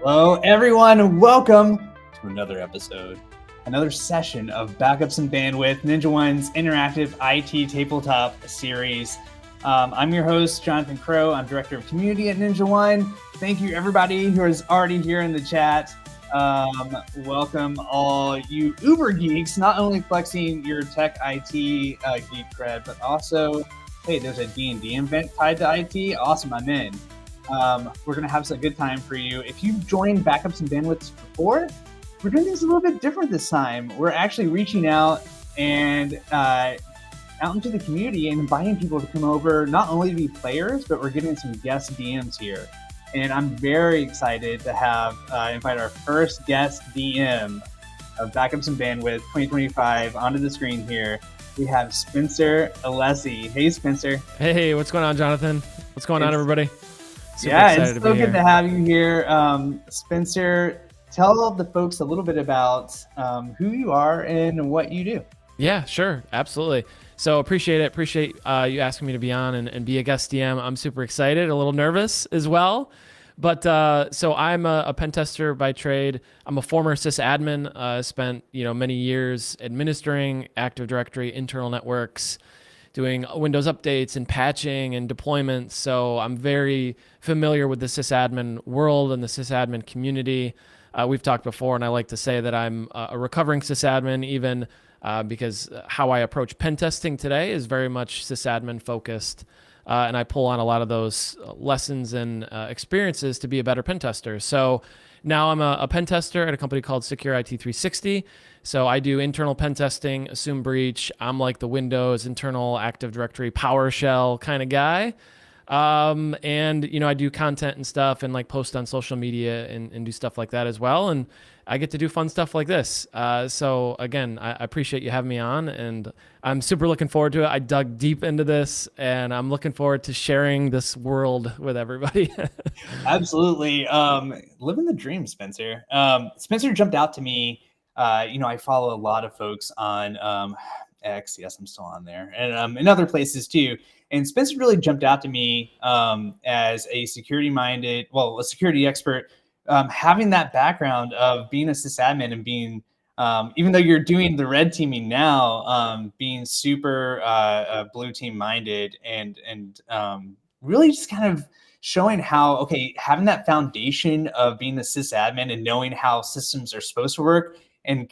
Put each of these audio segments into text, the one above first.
Hello, everyone. Welcome to another episode, another session of Backups and Bandwidth, Ninja One's interactive IT tabletop series. I'm your host, Jonathan Crow. I'm Director of Community at Ninja One. Thank you, everybody who is already here in the chat. Welcome all you Uber geeks, not only flexing your tech IT geek cred, but also, hey, there's a D&D event tied to IT. Awesome, I'm in. We're going to have a good time for you. If you've joined Backups and Bandwidths before, we're doing things a little bit different this time. We're actually reaching out and out into the community and inviting people to come over, not only to be players, but we're getting some guest DMs here. And I'm very excited to have invite our first guest DM of Backups and Bandwidth 2025 onto the screen here. We have Spencer Alessi. Hey, Spencer. Hey, what's going on, Jonathan? What's going on, everybody? Super excited it's so good to have you here. Spencer, tell the folks a little bit about who you are and what you do. Yeah, sure. Absolutely. So appreciate it. Appreciate you asking me to be on and be a guest DM. I'm super excited, a little nervous as well. But so I'm a pen tester by trade. I'm a former sysadmin. Spent many years administering Active Directory internal networks, doing Windows updates and patching and deployments. So I'm very familiar with the sysadmin world and the sysadmin community. We've talked before, and I like to say that I'm a recovering sysadmin, even because how I approach pen testing today is very much sysadmin focused. And I pull on a lot of those lessons and experiences to be a better pen tester. So now I'm a pen tester at a company called Secure IT 360. So I do internal pen testing, assume breach. I'm like the Windows internal Active Directory PowerShell kind of guy. And I do content and stuff and like post on social media and do stuff like that as well. And I get to do fun stuff like this. So again, I appreciate you having me on, and I'm super looking forward to it. I dug deep into this, and I'm looking forward to sharing this world with everybody. Absolutely. Living the dream, Spencer. Spencer jumped out to me. I follow a lot of folks on X. Yes, I'm still on there, and in other places too. And Spencer really jumped out to me as a security expert, having that background of being a sysadmin and being, even though you're doing the red teaming now, being super blue team minded and really just kind of showing how, having that foundation of being a sysadmin and knowing how systems are supposed to work and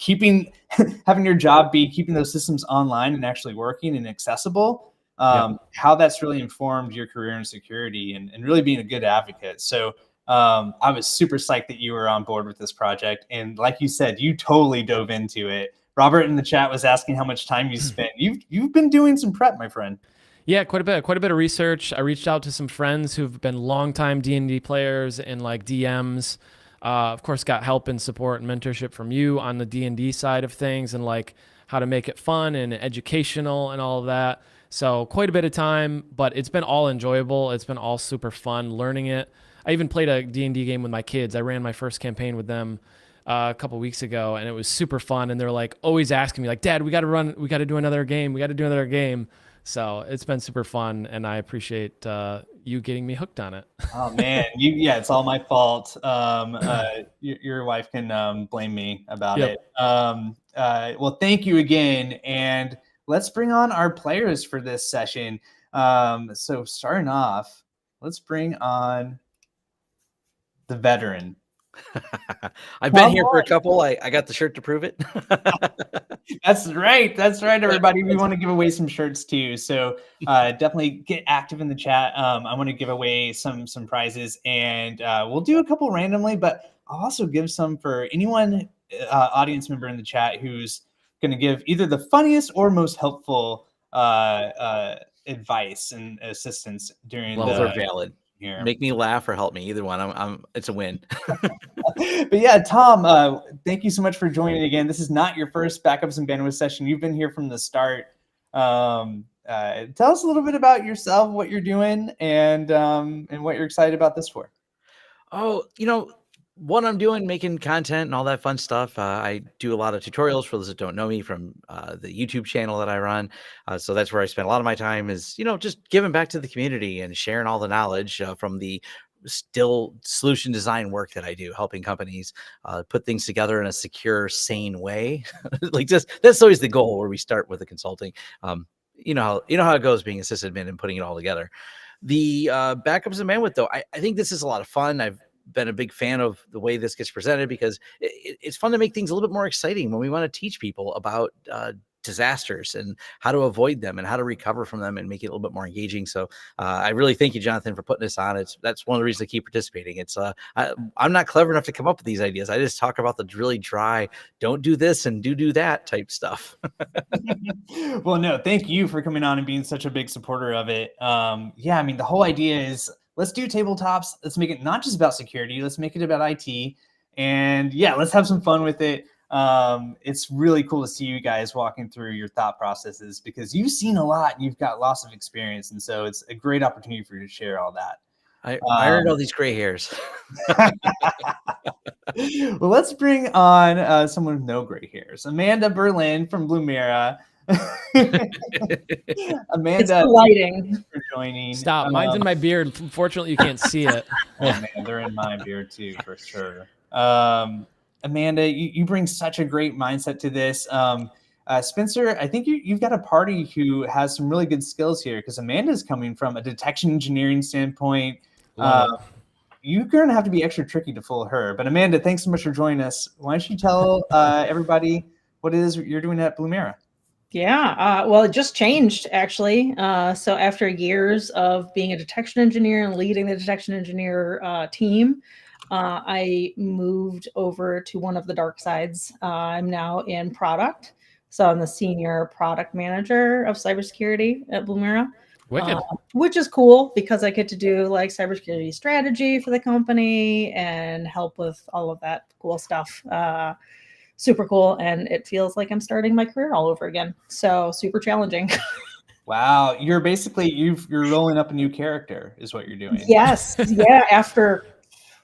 having your job be keeping those systems online and actually working and accessible, how that's really informed your career in security and really being a good advocate. So I was super psyched that you were on board with this project. And like you said, you totally dove into it. Robert in the chat was asking how much time you spent. You've been doing some prep, my friend. Yeah, quite a bit of research. I reached out to some friends who've been longtime D&D players and like DMs. Of course, got help and support and mentorship from you on the D&D side of things and like how to make it fun and educational and all of that. So quite a bit of time, but it's been all enjoyable. It's been all super fun learning it. I even played a D&D game with my kids. I ran my first campaign with them a couple weeks ago, and it was super fun. And they're like always asking me like, "Dad, we got to do another game. So it's been super fun, and I appreciate you getting me hooked on it. Oh man, it's all my fault. Your wife can blame me about it. Well, thank you again, and let's bring on our players for this session. So starting off, let's bring on the veteran. I've been here for a couple. I got the shirt to prove it. That's right, everybody. We want to give away some shirts too, so definitely get active in the chat. I want to give away some prizes, and we'll do a couple randomly, but I'll also give some for anyone audience member in the chat who's going to give either the funniest or most helpful advice and assistance during Those are valid. Here. Make me laugh or help me. Either one. It's a win. But yeah, Tom, thank you so much for joining again. This is not your first Backups and Bandwidth session. You've been here from the start. Tell us a little bit about yourself, what you're doing, and what you're excited about this for. Oh, what I'm doing, making content and all that fun stuff. I do a lot of tutorials for those that don't know me from the YouTube channel that I run. So that's where I spend a lot of my time is, just giving back to the community and sharing all the knowledge from the still solution design work that I do, helping companies put things together in a secure, sane way. Like that's always the goal, where we start with the consulting. You know how it goes, being a sysadmin and putting it all together. The backups and bandwidth, though, I think this is a lot of fun. I've been a big fan of the way this gets presented, because it's fun to make things a little bit more exciting when we want to teach people about disasters and how to avoid them and how to recover from them and make it a little bit more engaging. So I really thank you, Jonathan, for putting this on. That's one of the reasons I keep participating. I'm not clever enough to come up with these ideas. I just talk about the really dry, don't do this and do that type stuff. Well, no, thank you for coming on and being such a big supporter of it. Yeah, I mean, the whole idea is, let's do tabletops. Let's make it not just about security. Let's make it about IT. And yeah, let's have some fun with it. It's really cool to see you guys walking through your thought processes, because you've seen a lot and you've got lots of experience. And so it's a great opportunity for you to share all that. I earned all these gray hairs. Well, let's bring on someone with no gray hairs. Amanda Berlin from Blumira. Amanda, it's lighting for joining. Stop. Mine's in my beard. Fortunately, you can't see it. Oh man, they're in my beard too, for sure. Amanda, you bring such a great mindset to this. Spencer, I think you've got a party who has some really good skills here, because Amanda's coming from a detection engineering standpoint. You're going to have to be extra tricky to fool her. But Amanda, thanks so much for joining us. Why don't you tell everybody what it is you're doing at Blumira? Yeah, well, it just changed, actually. So after years of being a detection engineer and leading the detection engineer team, I moved over to one of the dark sides. I'm now in product. So I'm the senior product manager of cybersecurity at Blumira. Wicked. Which is cool, because I get to do like cybersecurity strategy for the company and help with all of that cool stuff. Super cool. And it feels like I'm starting my career all over again. So super challenging. Wow. You're basically, you're rolling up a new character is what you're doing. Yes. Yeah. After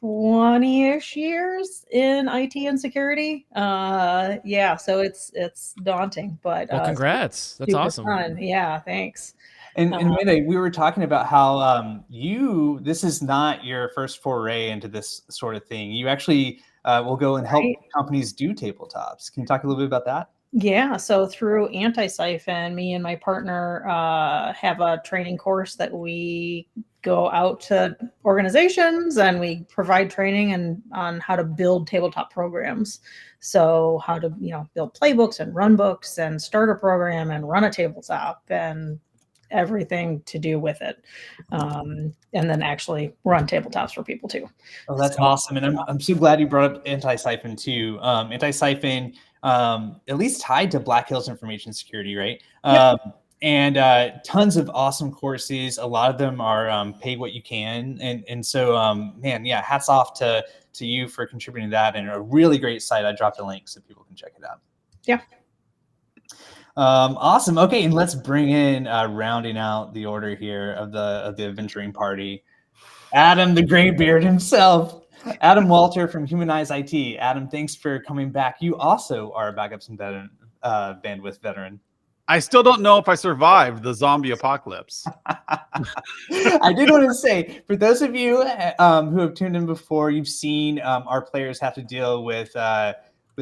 20-ish years in IT and security. Yeah. So it's daunting, but well, congrats. That's awesome. Fun. Yeah. Thanks. And Amanda, we were talking about how this is not your first foray into this sort of thing. You actually will go and help companies do tabletops. Can you talk a little bit about that? Yeah, so through Anti-Siphon, me and my partner have a training course that we go out to organizations and we provide training on how to build tabletop programs. So how to build playbooks and run books and start a program and run a tabletop and everything to do with it, and then actually run tabletops for people too. Oh, that's awesome. And I'm so glad you brought up Anti-Siphon too. Anti-Siphon, at least tied to Black Hills Information Security, right? Yep. And tons of awesome courses. A lot of them are pay what you can. And so, man, yeah, hats off to you for contributing to that, and a really great site. I dropped a link so people can check it out. Yeah. Awesome. Okay, and let's bring in rounding out the order here of the adventuring party, Adam the Graybeard himself, Adam Walter from Humanize IT. Adam, thanks for coming back. You also are a backups and bandwidth veteran. I still don't know if I survived the zombie apocalypse. I did want to say, for those of you who have tuned in before, you've seen our players have to deal with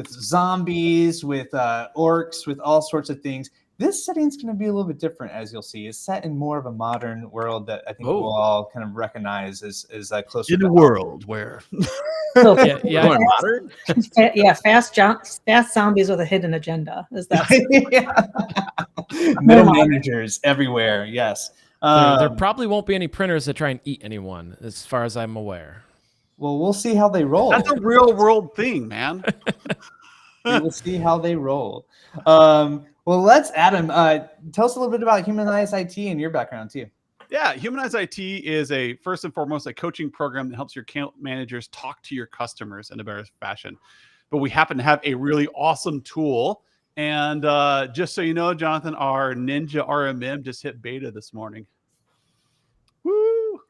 zombies, with orcs, with all sorts of things. This setting's going to be a little bit different, as you'll see. It's set in more of a modern world that I think we'll all kind of recognize as closer. In a world where modern? Fast zombies with a hidden agenda. Is that middle managers everywhere? Yes. There probably won't be any printers that try and eat anyone, as far as I'm aware. Well, we'll see how they roll. That's a real world thing, man. We'll see how they roll. Well, let's, Adam, tell us a little bit about Humanize IT and your background too. Yeah, Humanize IT is first and foremost a coaching program that helps your account managers talk to your customers in a better fashion. But we happen to have a really awesome tool. And just so you know, Jonathan, our Ninja RMM just hit beta this morning. Woo!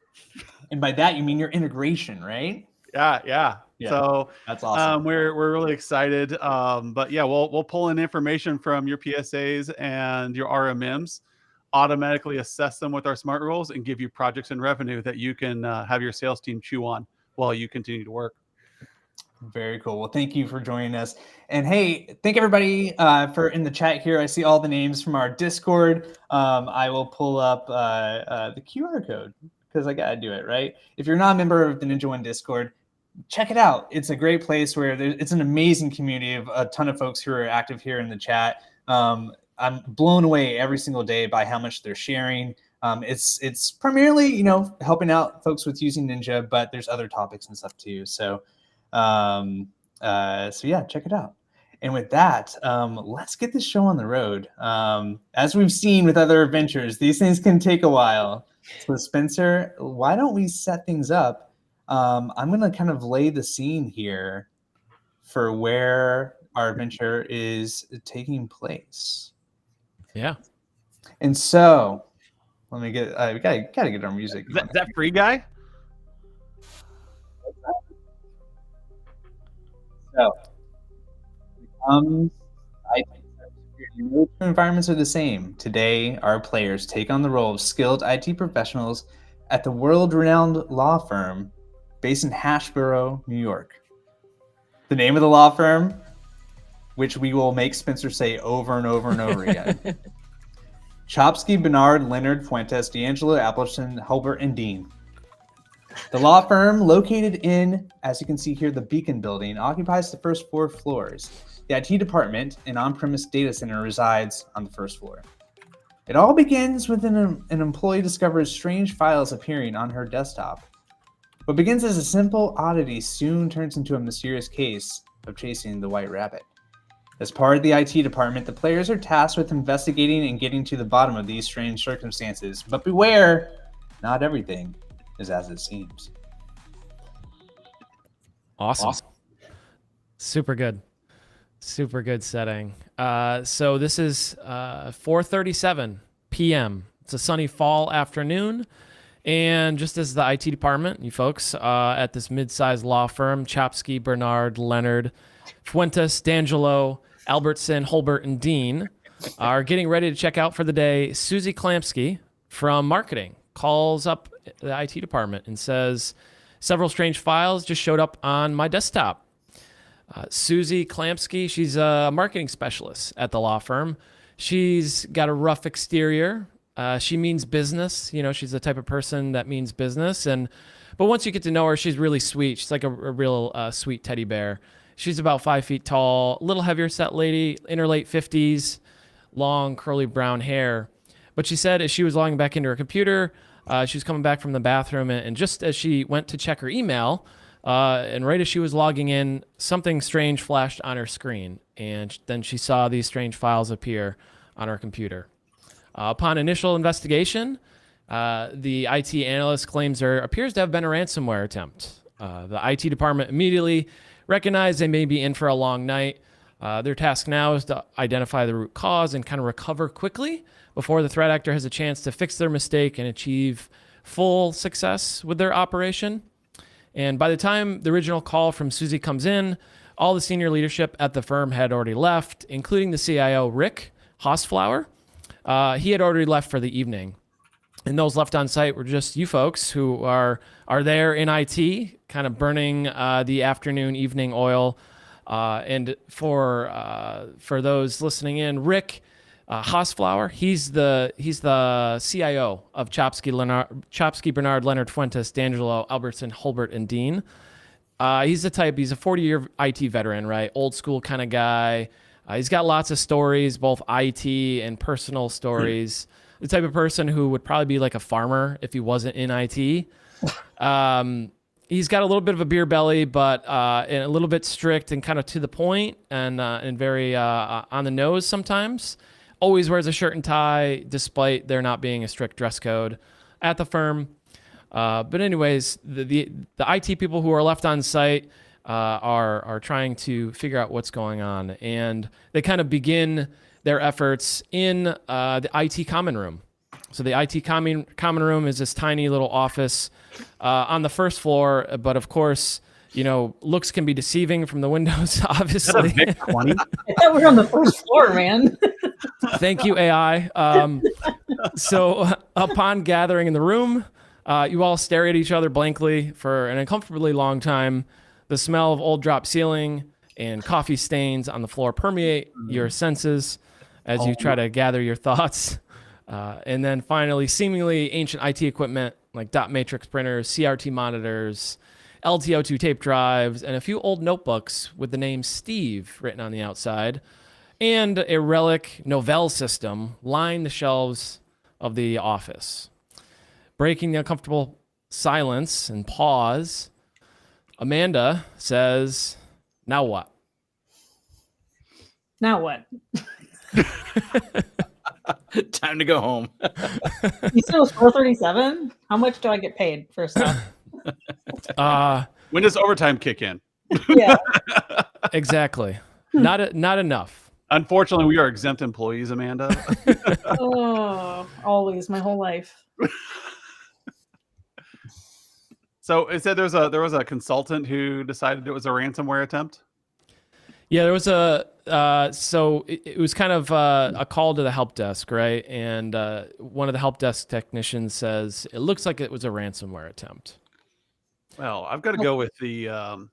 And by that, you mean your integration, right? Yeah. So that's awesome. We're really excited. But yeah, we'll pull in information from your PSAs and your RMMs automatically assess them with our smart rules and give you projects and revenue that you can have your sales team chew on while you continue to work. Very cool. Well, thank you for joining us. And hey, thank everybody for in the chat here. I see all the names from our Discord. I will pull up the QR code because I got to do it, right? If you're not a member of the Ninja One Discord, check it out. It's a great place where it's an amazing community of a ton of folks who are active here in the chat. I'm blown away every single day by how much they're sharing. It's primarily, you know, helping out folks with using Ninja, but there's other topics and stuff too. So yeah, check it out. And with that, let's get this show on the road. As we've seen with other adventures, these things can take a while. So Spencer, why don't we set things up? I'm going to kind of lay the scene here for where our adventure is taking place. Yeah. And so let me get, we gotta get our music. That free guy? So, IT cybersecurity. No two environments are the same. Today, our players take on the role of skilled IT professionals at the world-renowned law firm based in Hashboro, New York. The name of the law firm, which we will make Spencer say over and over and over again. Chopsky, Bernard, Leonard, Fuentes, D'Angelo, Appleton, Hulbert, and Dean. The law firm, located in, as you can see here, the Beacon Building, occupies the first 4 floors. The IT department, an on-premise data center, resides on the first floor. It all begins when an employee discovers strange files appearing on her desktop. What begins as a simple oddity soon turns into a mysterious case of chasing the white rabbit. As part of the IT department, the players are tasked with investigating and getting to the bottom of these strange circumstances. But beware, not everything is as it seems. Awesome. Super good. Super good setting. So this is 4:37 p.m. It's a sunny fall afternoon. And just as the IT department, you folks at this mid-sized law firm, Chopsky, Bernard, Leonard, Fuentes, D'Angelo, Albertson, Hulbert, and Dean are getting ready to check out for the day, Susie Klamsky from marketing calls up the IT department and says, several strange files just showed up on my desktop. Susie Klamsky, she's a marketing specialist at the law firm. She's got a rough exterior. She means business. You know, she's the type of person that means business. But once you get to know her, she's really sweet. She's like a real sweet teddy bear. She's about 5 feet tall, a little heavier set lady, in her late 50s, long curly brown hair. But she said as she was logging back into her computer, she was coming back from the bathroom, and just as she went to check her email, and right as she was logging in, something strange flashed on her screen, and then she saw these strange files appear on her computer. Upon initial investigation, the IT analyst claims there appears to have been a ransomware attempt. The IT department immediately recognized they may be in for a long night. Their task now is to identify the root cause and kind of recover quickly before the threat actor has a chance to fix their mistake and achieve full success with their operation. And by the time the original call from Susie comes in, all the senior leadership at the firm had already left, including the CIO, Rick Hossflower. He had already left for the evening. And those left on site were just you folks who are there in IT, kind of burning the afternoon, evening oil. And for those listening in, Rick Hossflower, he's the CIO of Chopsky, Bernard, Leonard, Fuentes, D'Angelo, Albertson, Hulbert, and Dean. He's a 40-year IT veteran, right? Old school kind of guy. He's got lots of stories, both IT and personal stories. The type of person who would probably be like a farmer if he wasn't in IT. He's got a little bit of a beer belly, but and a little bit strict and kind of to the point and very on the nose sometimes. Always wears a shirt and tie, despite there not being a strict dress code at the firm. But anyways, the IT people who are left on site are trying to figure out what's going on, and they kind of begin their efforts in the IT common room. So the IT common room is this tiny little office on the first floor, but of course, you know, looks can be deceiving from the windows, obviously. Is that a VIC-20? I thought we were on the first floor, man. Thank you, AI. So upon gathering in the room, you all stare at each other blankly for an uncomfortably long time. The smell of old drop ceiling and coffee stains on the floor permeate your senses as you try to gather your thoughts. And then finally, seemingly ancient IT equipment like dot matrix printers, CRT monitors, LTO2 tape drives, and a few old notebooks with the name Steve written on the outside, and a relic Novell system line the shelves of the office. Breaking the uncomfortable silence and pause, Amanda says, "Now what?" Now what? Time to go home. You said it was 437. How much do I get paid for stuff? When does overtime kick in? Yeah. Exactly. Not enough. Unfortunately, we are exempt employees, Amanda. Oh, always, my whole life. So it said there was a consultant who decided it was a ransomware attempt. Yeah, there was so it was kind of a call to the help desk, right? And one of the help desk technicians says it looks like it was a ransomware attempt. Well, I've got to go with the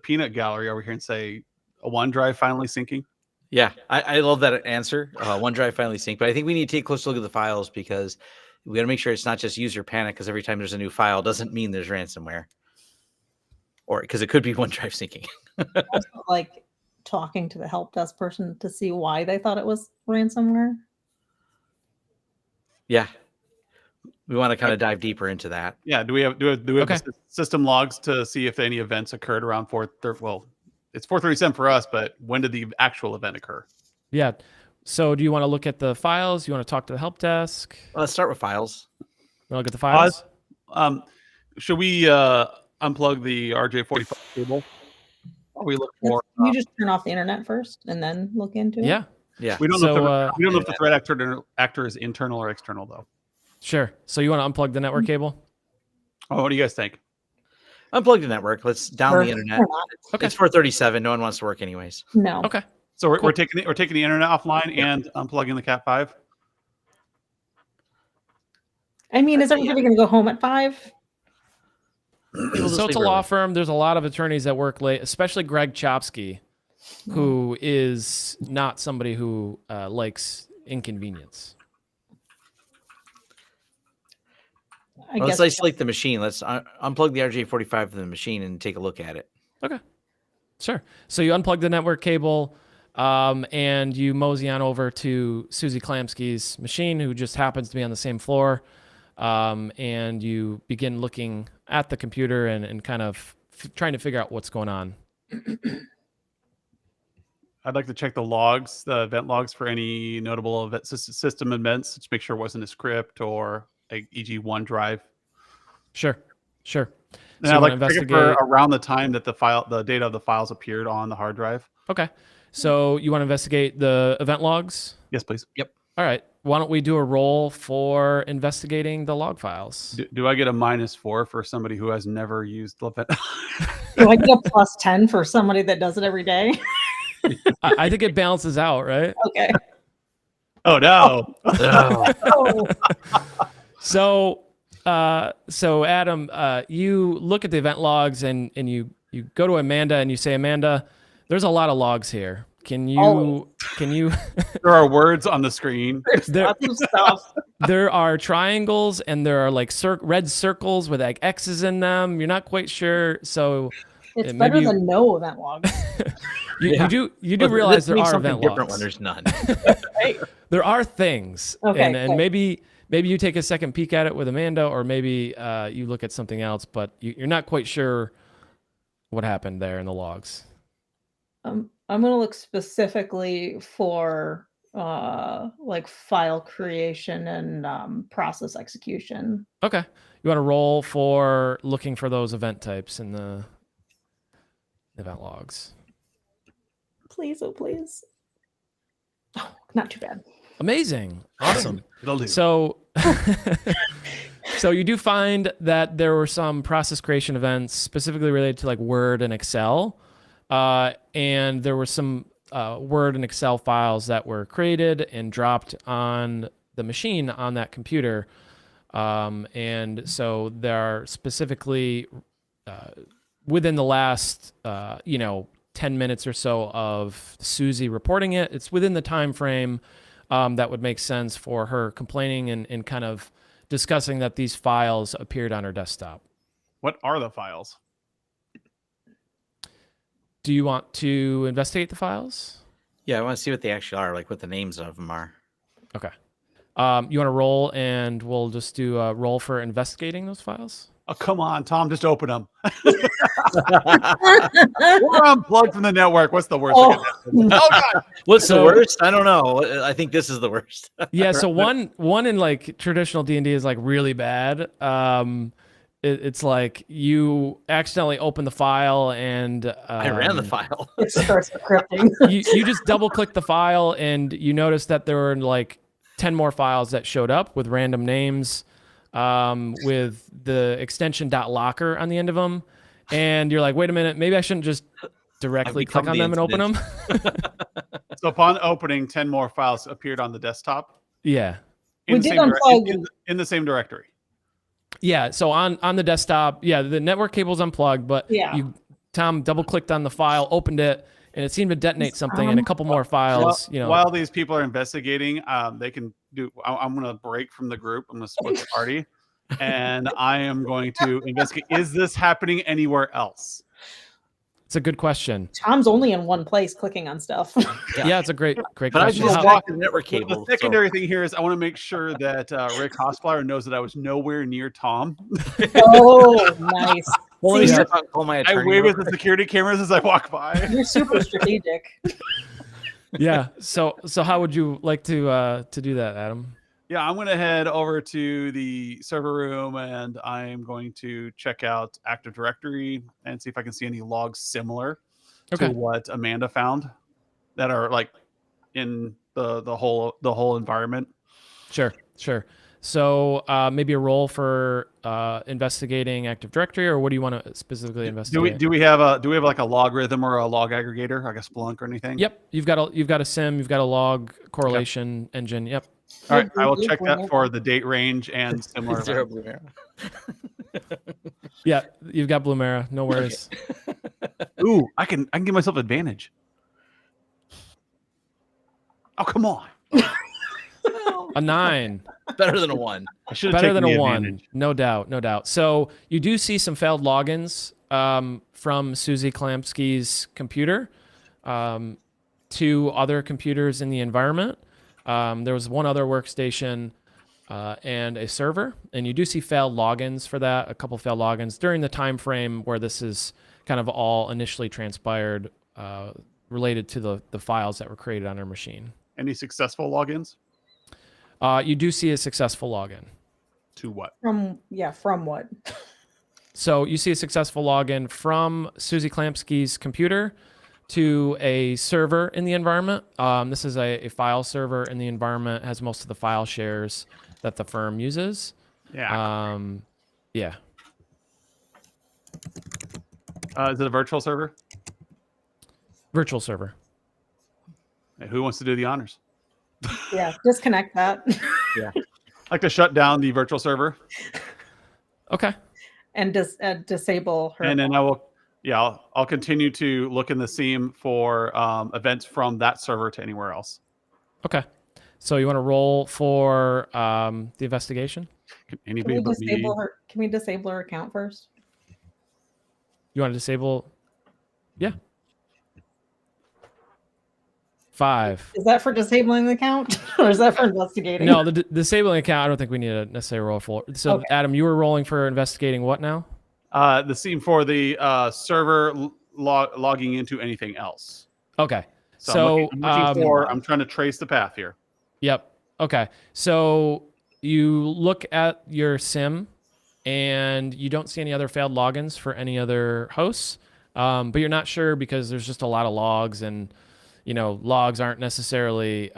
peanut gallery over here and say a OneDrive finally syncing. Yeah, I love that answer. OneDrive finally synced, but I think we need to take a closer look at the files because we got to make sure it's not just user panic because every time there's a new file doesn't mean there's ransomware, or because it could be OneDrive syncing. Also, like talking to the help desk person to see why they thought it was ransomware. Yeah, we want to kind of dive deeper into that. Yeah, do we have Okay. system logs to see if any events occurred around 4:30? Well, it's 4:37 for us, but when did the actual event occur? Yeah. So do you want to look at the files? You want to talk to the help desk? Well, let's start with files. You want to look at the files? Should we unplug the RJ45 cable? Or we look for. You just turn off the internet first and then look into it. Yeah. Yeah, We don't know. So, We don't know if the threat actor is internal or external, though. Sure. So you want to unplug the network cable? Oh, what do you guys think? unplug the network. Let's down the internet. Okay. It's 437. No one wants to work anyways. No. Okay. So we're Cool. taking the internet offline and unplugging the Cat5. I mean, is everybody going to go home at 5? So it's a law firm. There's a lot of attorneys that work late, especially Greg Chopsky, who is not somebody who likes inconvenience. Let's isolate the machine. Let's unplug the RJ45 from the machine and take a look at it. Okay. Sure. So you unplug the network cable and you mosey on over to Susie Klamsky's machine, who just happens to be on the same floor. And you begin looking at the computer and kind of trying to figure out what's going on. I'd like to check the logs, the event logs, for any notable event system events. Just make sure it wasn't a script or e.g. OneDrive. Sure. And So I'd like to check it investigate for around the time that the data of the files appeared on the hard drive. Okay. So you want to investigate the event logs? Yes, please. Yep. All right. Why don't we do a roll for investigating the log files? Do I get a -4 for somebody who has never used the event? Do I get a +10 for somebody that does it every day? I think it balances out, right? Okay. Oh no! Oh. So Adam, you look at the event logs and you go to Amanda and you say, Amanda, there's a lot of logs here. Can you There are words on the screen. there, Lots of stuff. there are triangles and there are like red circles with like X's in them. You're not quite sure. So It's maybe better than no event logs. you do realize there are event different logs. when there's none. Right? There are things. Okay, And good. maybe you take a second peek at it with Amanda, or maybe you look at something else, but you're not quite sure what happened there in the logs. I'm going to look specifically for like file creation and process execution. Okay. You want to roll for looking for those event types in the event logs. Please, oh please. Oh, not too bad. Amazing. Awesome. It'll do. So so you do find that there were some process creation events specifically related to like Word and Excel. And there were some Word and Excel files that were created and dropped on the machine on that computer. And so there are specifically within the last 10 minutes or so of Susie reporting it, it's within the time frame that would make sense for her complaining and kind of discussing that these files appeared on her desktop. What are the files? Do you want to investigate the files? Yeah, I want to see what they actually are, like what the names of them are. Okay. You want to roll, and we'll just do a roll for investigating those files? Oh, come on, Tom, just open them. We're unplugged from the network. What's the worst? Oh. Oh, God. What's the So- worst? I don't know. I think this is the worst. Yeah, so one in like traditional D&D is like really bad. It's like you accidentally open the file and I ran the file. It starts encrypting. you just double click the file and you notice that there were like 10 more files that showed up with random names, with the extension .locker on the end of them. And you're like, wait a minute, maybe I shouldn't just directly click on them and open them. So upon opening, 10 more files appeared on the desktop. Yeah. We did unplug. In the same directory. Yeah. So on the desktop, yeah, the network cable's unplugged, but Yeah. Tom double clicked on the file, opened it, and it seemed to detonate something, and a couple more files. While these people are investigating, they can do. I'm going to break from the group. I'm going to split the party, and I am going to investigate. Is this happening anywhere else? It's a good question. Tom's only in one place clicking on stuff. Yeah, it's a great But I question. just How- walked the network cable. The secondary thing here is I want to make sure that Rick Hospflower knows that I was nowhere near Tom. Oh, nice. Well, let me See, step out and call my I attorney. wave real at the quick. security cameras as I walk by. You're super strategic. yeah. So how would you like to do that, Adam? Yeah, I'm going to head over to the server room and I'm going to check out Active Directory and see if I can see any logs similar Okay. to what Amanda found that are like in the whole environment. Sure. So maybe a roll for investigating Active Directory, or what do you want to specifically investigate? Do we have like a logarithm or a log aggregator, like a Splunk or anything? Yep, you've got a sim, you've got a log correlation engine. Yep. All right, I will check that for the date range and similar. Zero events. Blumira. Yeah, you've got Blumira. No worries. Ooh, I can give myself advantage. Oh, come on. A 9. Better than a 1. I should have Better taken than the a 1. advantage. No doubt. So you do see some failed logins from Susie Klamsky's computer to other computers in the environment. There was one other workstation and a server, and you do see failed logins for that, a couple failed logins during the time frame where this is kind of all initially transpired related to the files that were created on her machine. Any successful logins? You do see a successful login. To what? From what? So you see a successful login from Susie Klamsky's computer to a server in the environment. This is a file server in the environment, has most of the file shares that the firm uses. Yeah. Yeah. Is it a virtual server? Virtual server. Hey, who wants to do the honors? Yeah, disconnect that. I'd like to shut down the virtual server, Okay. And disable her. and then I'll continue to look in the seam for events from that server to anywhere else. Okay. So you want to roll for the investigation? Can Can anybody we but me? disable her? Can we disable her account first? You want to disable? Yeah. 5. Is that for disabling the account, or is that for investigating? No, the disabling account, I don't think we need to necessarily roll for. So, Okay. Adam, you were rolling for investigating what now? The seam for the server logging into anything else. Okay. So I'm trying to trace the path here. Yep. Okay. So you look at your sim and you don't see any other failed logins for any other hosts, but you're not sure because there's just a lot of logs, and logs aren't necessarily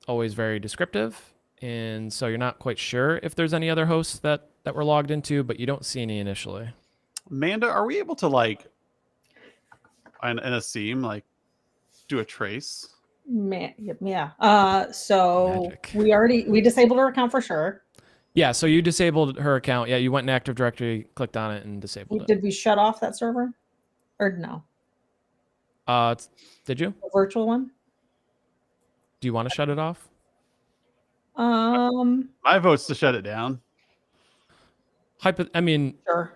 always very descriptive, and so you're not quite sure if there's any other hosts that were logged into, but you don't see any initially. Amanda, are we able to in a seam do a trace? Yeah. So Magic. we disabled her account for sure. Yeah, so you disabled her account. Yeah, you went in Active Directory, clicked on it, and disabled it. Did we shut off that server? Or no? Did you? The virtual one? Do you want to shut it off? My vote's to shut it down. I mean, Sure.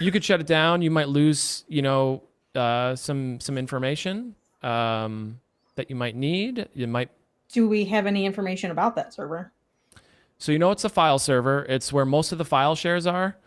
you could shut it down. You might lose, some information that you might need. You might. Do we have any information about that server? So it's a file server. It's where most of the file shares are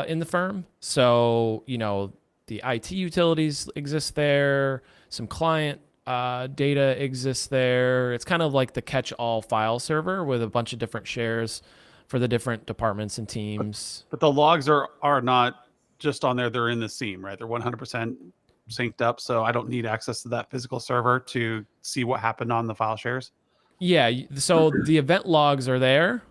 in the firm. So the IT utilities exist there. Some client data exists there. It's kind of like the catch-all file server with a bunch of different shares for the different departments and teams. But the logs are not just on there. They're in the seam, right? They're 100% synced up. So I don't need access to that physical server to see what happened on the file shares. Yeah, so the event logs are there,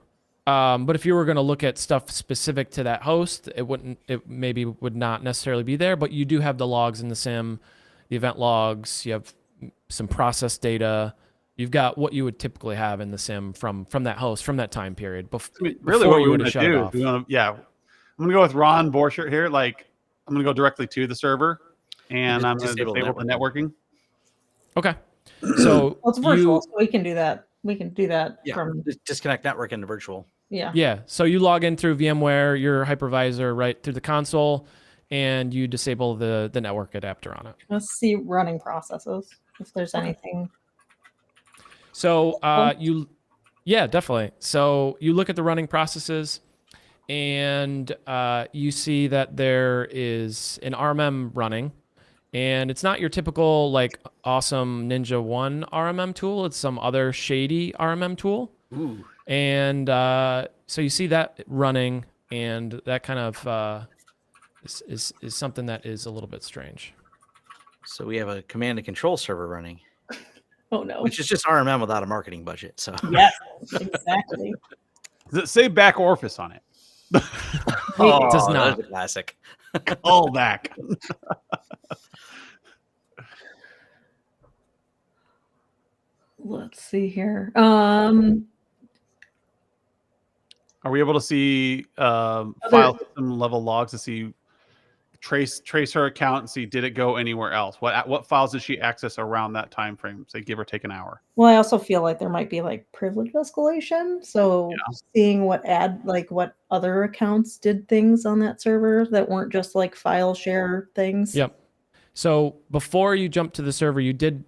but if you were going to look at stuff specific to that host, it maybe would not necessarily be there. But you do have the logs in the SIM, the event logs. You have some process data. You've got what you would typically have in the SIM from that host from that time period. Really, what we want to do? I'm going to go with Ron Borchert here. Like, I'm going to go directly to the server, and I'm going to disable the networking. Okay. So it's virtual, so we can do that. We can do that from disconnect network into virtual. Yeah. So you log in through VMware, your hypervisor, right through the console, and you disable the network adapter on it. Let's see running processes if there's anything. So definitely. So you look at the running processes, and you see that there is an RMM running. And it's not your typical like awesome Ninja One RMM tool. It's some other shady RMM tool. Ooh. And so you see that running, and that kind of is something that is a little bit strange. So we have a command and control server running. Oh no! Which is just RMM without a marketing budget. So yes, exactly. Does it say back orifice on it? It does not. That's a classic. Call back. Let's see here. Are we able to see file system level logs to see trace her account and see did it go anywhere else? What files did she access around that time frame? Say give or take an hour. Well, I also feel like there might be like privilege escalation. So seeing what other accounts did things on that server that weren't just like file share things. Yep. So before you jump to the server, you did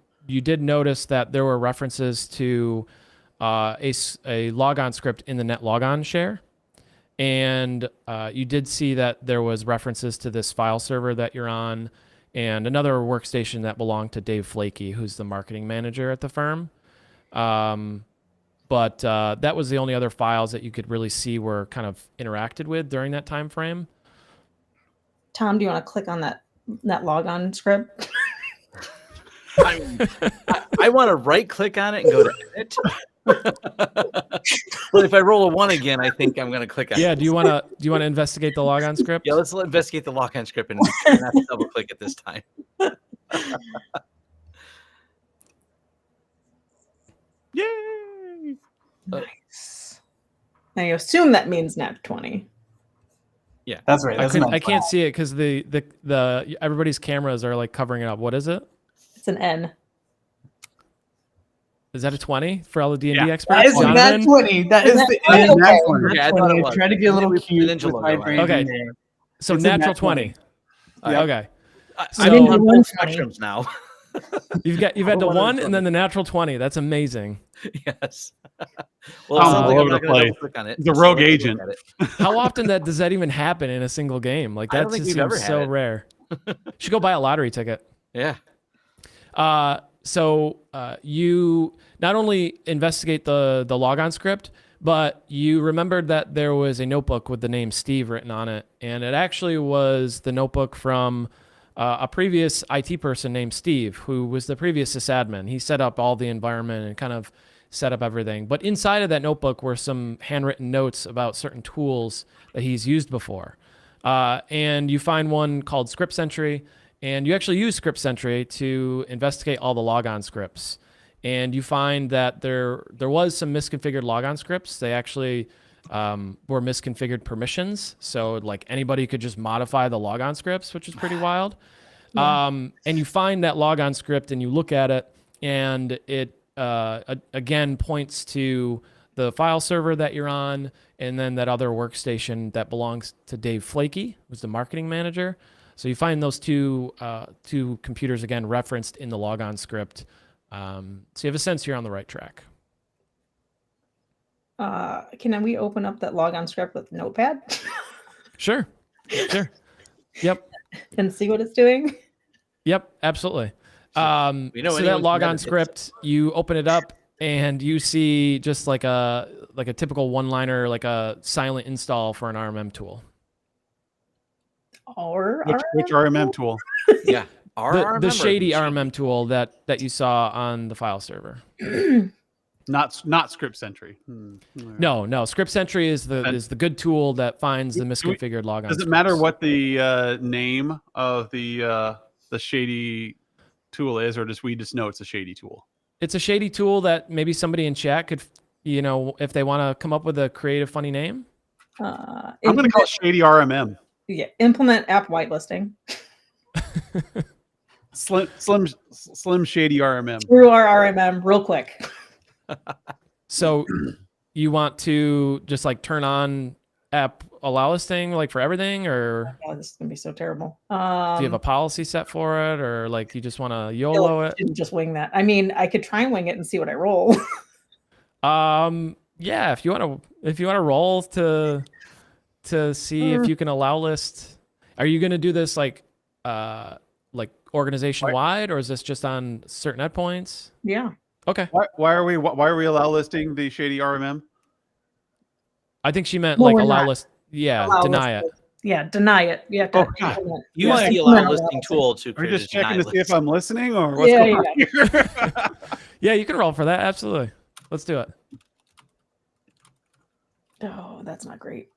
notice that there were references to a logon script in the net logon share. And you did see that there was references to this file server that you're on and another workstation that belonged to Dave Flakey, who's the marketing manager at the firm. But that was the only other files that you could really see were kind of interacted with during that time frame. Tom, do you want to click on that logon script? I want to right click on it and go to edit. But if I roll a 1 again, I think I'm going to click on it. Yeah. Do you want to investigate the logon script? Yeah, let's investigate the logon script and not double click it this time. Yay! Nice. Now you assume that means nat 20. Yeah, that's right. I can't see it because the everybody's cameras are like covering it up. What is it? It's an N. Is that a 20 for all the D&D experts? That is nat 20. That is the N. nat 20. Okay, I thought it was. Try to get a little cute Ninja with logo my on it. brain. Okay. There. So It's a natural nat 20. 20. Okay. I'm didn't on do both 120. spectrums now. You've had the 1 and then the natural 20. That's amazing. Yes. Well, I'm it sounds all like over I'm not the going to place. double click on it. The So rogue let's look agent. at it. How often does that even happen in a single game? Like I that don't think just we've ever seems had so it. rare. You should go buy a lottery ticket. Yeah. So you not only investigate the logon script, but you remembered that there was a notebook with the name Steve written on it, and it actually was the notebook from a previous IT person named Steve, who was the previous sysadmin. He set up all the environment and kind of set up everything. But inside of that notebook were some handwritten notes about certain tools that he's used before. And you find one called Script Sentry, and you actually use Script Sentry to investigate all the logon scripts. and you find that there was some misconfigured logon scripts. They actually were misconfigured permissions, so like anybody could just modify the logon scripts, which is pretty wild. Yeah. And you find that logon script and you look at it, and it again points to the file server that you're on, and then that other workstation that belongs to Dave Flakey, who's the marketing manager. So you find those two computers again referenced in the logon script. So you have a sense you're on the right track. Can we open up that logon script with Notepad Sure. Yep. and see what it's doing? Yep. Absolutely. We know So that anyone can logon edit it. script, you open it up and you see just like a typical one-liner, like a silent install for an RMM tool. Which RMM tool? Yeah. The shady RMM tool that you saw on the file server. Not Script Sentry. No. Script Sentry is the good tool that finds the misconfigured logon. Does it matter what the name of the shady tool is, or we just know it's a shady tool? It's a shady tool that maybe somebody in chat could, if they want to come up with a creative, funny name. I'm going to call it Shady RMM. Yeah, implement app whitelisting Slim Shady RMM. through our RMM real quick. So you want to just like turn on app allow listing like for everything, or Oh, this is gonna be so terrible. do you have a policy set for it, or like you just want to YOLO it? Didn't just wing that. I mean, I could try and wing it and see what I roll. Yeah, if you want to roll to see if you can allow list. Are you going to do this like organization wide, or is this just on certain endpoints? Yeah. Okay. Why are we allow listing the Shady RMM? I think she meant Well, like we're allow not. list. Yeah, Allow deny listing. it. Yeah, deny it. Yeah. Oh, God. Use Yeah. the allow Yeah. listing tool to We're create just a deny checking to see list. if I'm listening or what's Yeah, going on here. Yeah, you can roll for that. Absolutely. Let's do it. Oh, that's not great.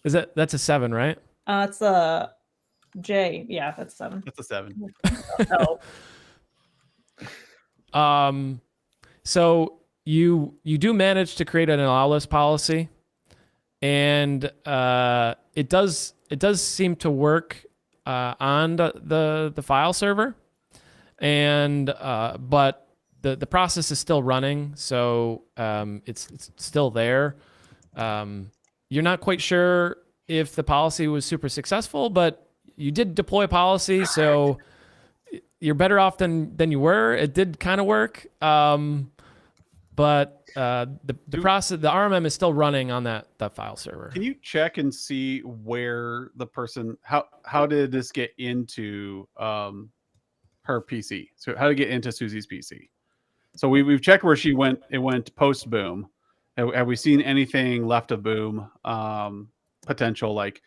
That's a 7, right? It's a J. Yeah, that's 7. That's a 7. Oh. So you do manage to create an allow list policy, and it does seem to work on the file server, and but the process is still running, so it's still there. You're not quite sure if the policy was super successful, but you did deploy a policy, so you're better off than you were. It did kind of work, but the process, the RMM is still running on that file server. Can you check and see where the person how did this get into her PC? So how did it get into Susie's PC? So we've checked where she went. It went post Boom. Have we seen anything left of Boom potential? Like,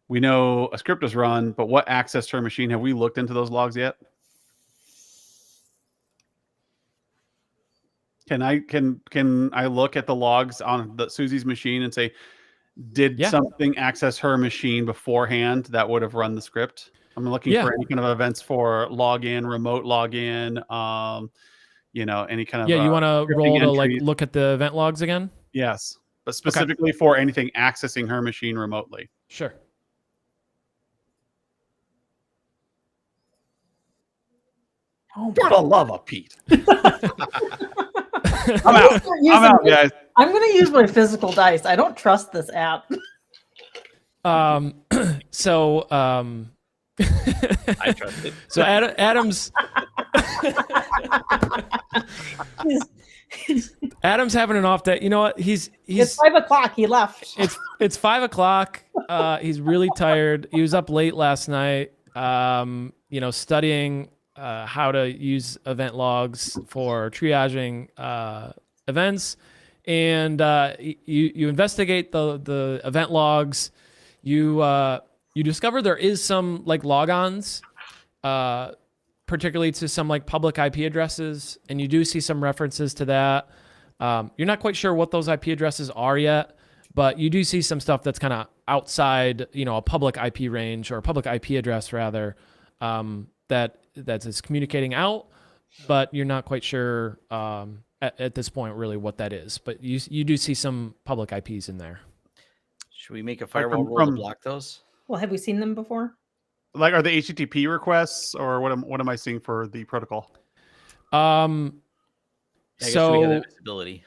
we know a script was run, but what accessed her machine? Have we looked into those logs yet? Can I look at the logs on Susie's machine and say, did something access her machine beforehand that would have run the script? I'm looking for any kind of events for login, remote login, any kind of you want to roll to like entries. look at the event logs again? Yes, but specifically for anything accessing her machine remotely. Sure. For the love of Pete. I'm out, guys. I'm going to use my physical dice. I don't trust this app. So I trust it. so Adam's Adam's having an off day. You know what? He's It's 5:00. He left. it's 5:00. He's really tired. He was up late last night. Studying how to use event logs for triaging events, and you investigate the event logs. You discover there is some like logons, particularly to some like public IP addresses, and you do see some references to that. You're not quite sure what those IP addresses are yet, but you do see some stuff that's kind of outside, a public IP range or a public IP address rather, that is communicating out. but you're not quite sure at this point really what that is. But you do see some public IPs in there. Should we make a firewall rule to block those? Well, have we seen them before? Like, are the HTTP requests, or what am I seeing for the protocol? I guess we have that visibility.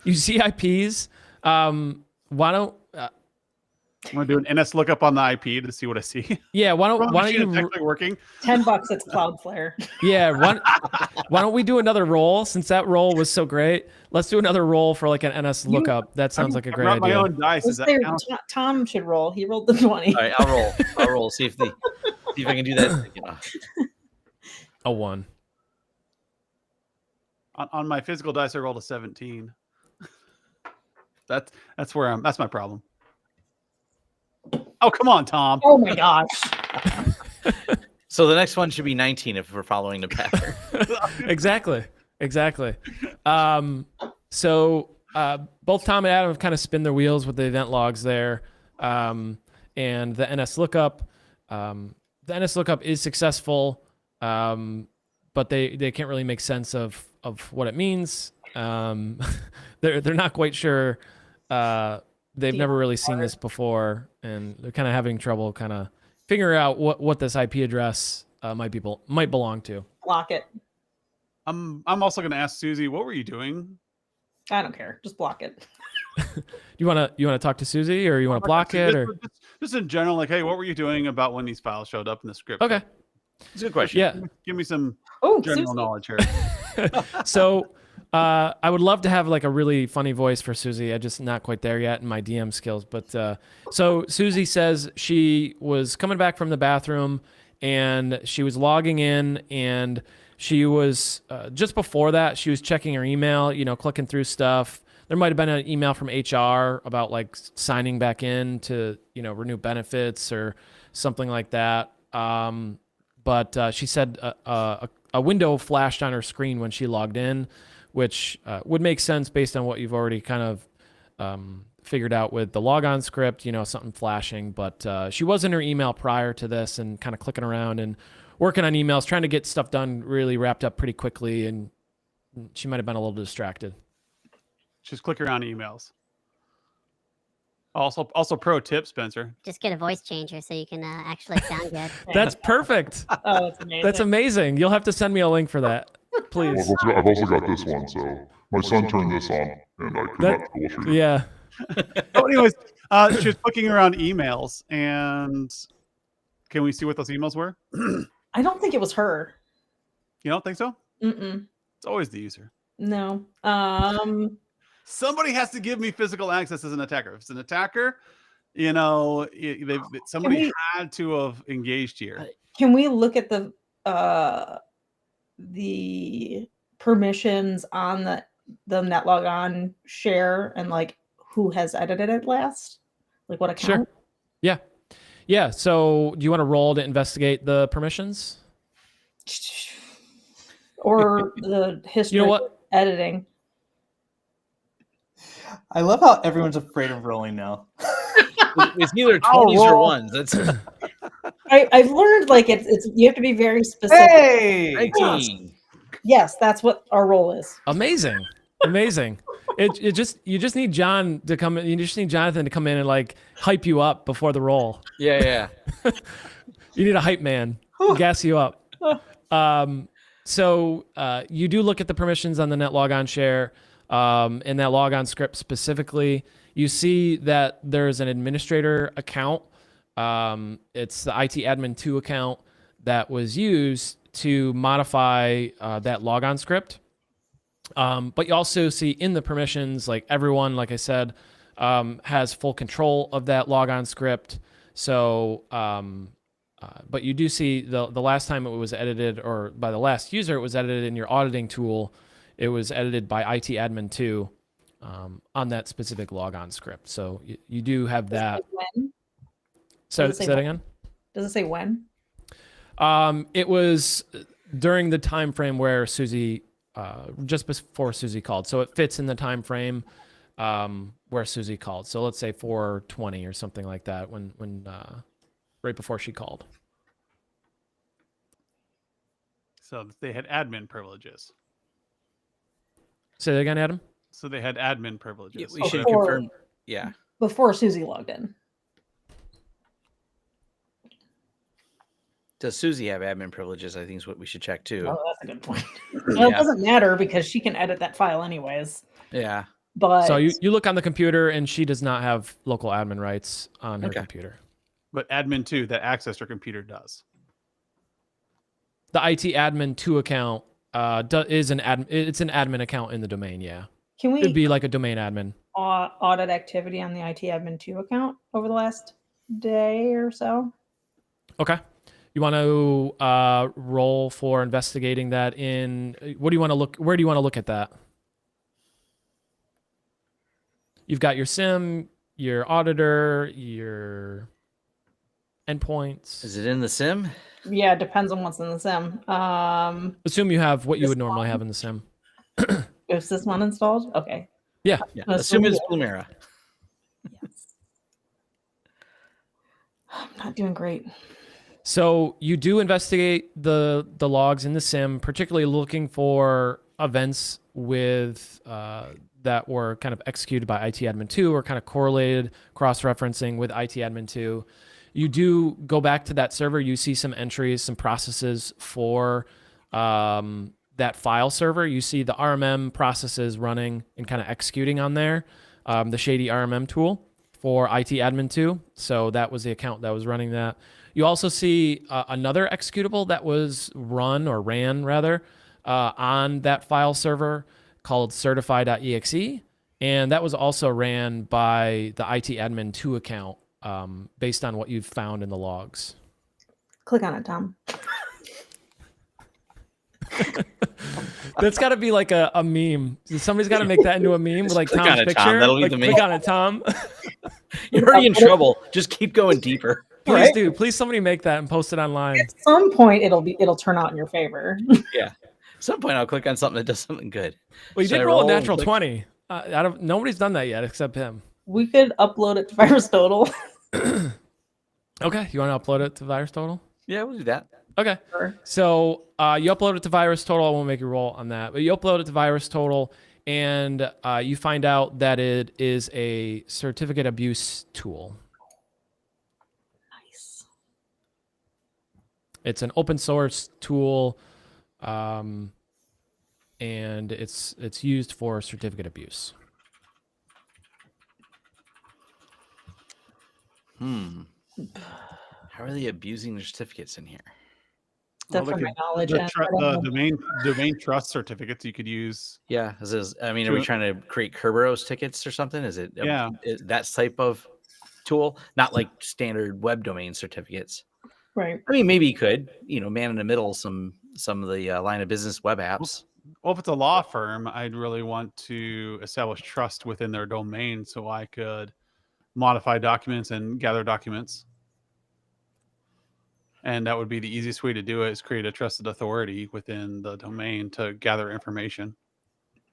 You see IPs. Why don't I'm gonna do an NS lookup on the IP to see what I see. yeah? Why don't you? It's actually working? $10, it's Cloudflare. Yeah. Why don't we do another roll? Since that roll was so great, let's do another roll for like an NS lookup. That sounds like a great idea. My own dice. Does that count? Tom should roll. He rolled the 20. All right, I'll roll. See if I can do that. A 1. On my physical dice, I rolled a 17. That's that's my problem. Oh, come on, Tom. Oh my gosh. So the next one should be 19 if we're following the pattern. Exactly. So both Tom and Adam have kind of spin their wheels with the event logs there, and the NS lookup. The NS lookup is successful, but they can't really make sense of what it means. They're not quite sure. They've never really seen this before, and they're kind of having trouble kind of figuring out what this IP address might belong to. Block it. I'm also going to ask Susie, what were you doing? I don't care. Just block it. You want to talk to Susie, or you want to block it, or just in general, like, hey, what were you doing about when these files showed up in the script? okay, It's a good question. yeah. Give me some general knowledge here. So I would love to have like a really funny voice for Susie. I'm just not quite there yet in my DM skills. But so Susie says she was coming back from the bathroom and she was logging in, and she was just before that she was checking her email, clicking through stuff. There might have been an email from HR about like signing back in to renew benefits or something like that. But she said a window flashed on her screen when she logged in, which would make sense based on what you've already kind of figured out with the logon script, something flashing. But she was in her email prior to this and kind of clicking around and working on emails, trying to get stuff done, really wrapped up pretty quickly. And she might have been a little distracted. Just click around emails. Also pro tip, Spencer. Just get a voice changer so you can actually sound good. That's perfect. Oh, that's amazing. That's amazing. You'll have to send me a link for that, please. Well, I've also got this one. So my son turned this on, and I could not troubleshoot it. Yeah. So anyways, she was clicking around emails, and can we see what those emails were? I don't think it was her. You don't think so? Mm-mm. It's always the user. No. Somebody has to give me physical access as an attacker. If it's an attacker, somebody had to have engaged here. Can we look at the permissions on the netlogon share and like who has edited it last? Like what account? Sure. Yeah. So do you want to roll to investigate the permissions? Or the history of editing? I love how everyone's afraid of rolling now. It's neither 20s or ones. That's I've learned like it's you have to be very specific. Hey, 19. Yes, that's what our role is. Amazing. You just need John to come in. You just need Jonathan to come in and like hype you up before the roll. Yeah. You need a hype man to gas you up. So you do look at the permissions on the netlogon share. In that logon script specifically, you see that there's an administrator account. It's the IT admin 2 account that was used to modify that logon script. But you also see in the permissions, like everyone, like I said, has full control of that logon script. So, but you do see the last time it was edited, or by the last user it was edited in your auditing tool, it was edited by IT admin 2 on that specific logon script. So you do have that. When? So say that again. Does it say when? It was during the time frame where Susie, just before Susie called. So it fits in the time frame where Susie called. So let's say 4:20 or something like that, when right before she called. So they had admin privileges. Say that again, Adam. So they had admin privileges. Yeah, we should Before- confirm. Yeah. Before Susie logged in. Does Susie have admin privileges? I think is what we should check too. Oh, that's a good point. Well, it Yeah. doesn't matter because she can edit that file anyways. Yeah. But So you look on the computer, and she does not have local admin rights on her Okay. computer. But admin 2 that accessed her computer does. The IT admin 2 account is an it's an admin account in the domain. Yeah, can it'd we be like a domain admin. audit activity on the IT admin 2 account over the last day or so? Okay. You want to roll for investigating that in? What do you want to look? Where do you want to look at that? You've got your SIM, your auditor, your endpoints. Is it in the sim? Yeah, it depends on what's in the sim. Assume you have what you This would normally have in the SIM. Is this one installed? Okay. Yeah. Yeah. That's Assume really it's Blumira. Yes. I'm not doing great. So you do investigate the logs in the SIM, particularly looking for events with that were kind of executed by IT admin 2 or kind of correlated, cross-referencing with IT admin 2. You do go back to that server. You see some entries, some processes for that file server. You see the RMM processes running and kind of executing on there, the shady RMM tool for IT admin 2. So that was the account that was running that. You also see another executable that was ran on that file server called certify.exe. And that was also ran by the IT admin 2 account based on what you've found in the logs. Click on it, Tom. That's got to be like a meme. Somebody's got to make that into a meme with like click Tom's on it, Tom. picture. That'll be Like, the click meme. on it, Tom. You're already in trouble. Just keep going deeper. Please Right. do. Please somebody make that and post it online. At some point, it'll turn out in your favor. Yeah. At some point, I'll click on something that does something good. Well, you Should did I roll a roll and natural click? 20. Nobody's done that yet except him. We could upload it to VirusTotal. Okay, you want to upload it to VirusTotal? Yeah, we'll do that. Okay. Sure. So you upload it to VirusTotal. I won't make you roll on that, but you upload it to VirusTotal, and you find out that it is a certificate abuse tool. Nice. It's an open source tool, and it's used for certificate abuse. How are they abusing their certificates in here? That's Well, from my the, knowledge. the, and tr- I don't the know. domain trust certificates you could use. Yeah. I mean, are we Sure. trying to create Kerberos tickets or something? Is it Yeah. that type of tool? Not like standard web domain certificates. Right. I mean, maybe you could, man in the middle, some of the line of business web apps. Well, if it's a law firm, I'd really want to establish trust within their domain so I could modify documents and gather documents. And that would be the easiest way to do it, is create a trusted authority within the domain to gather information.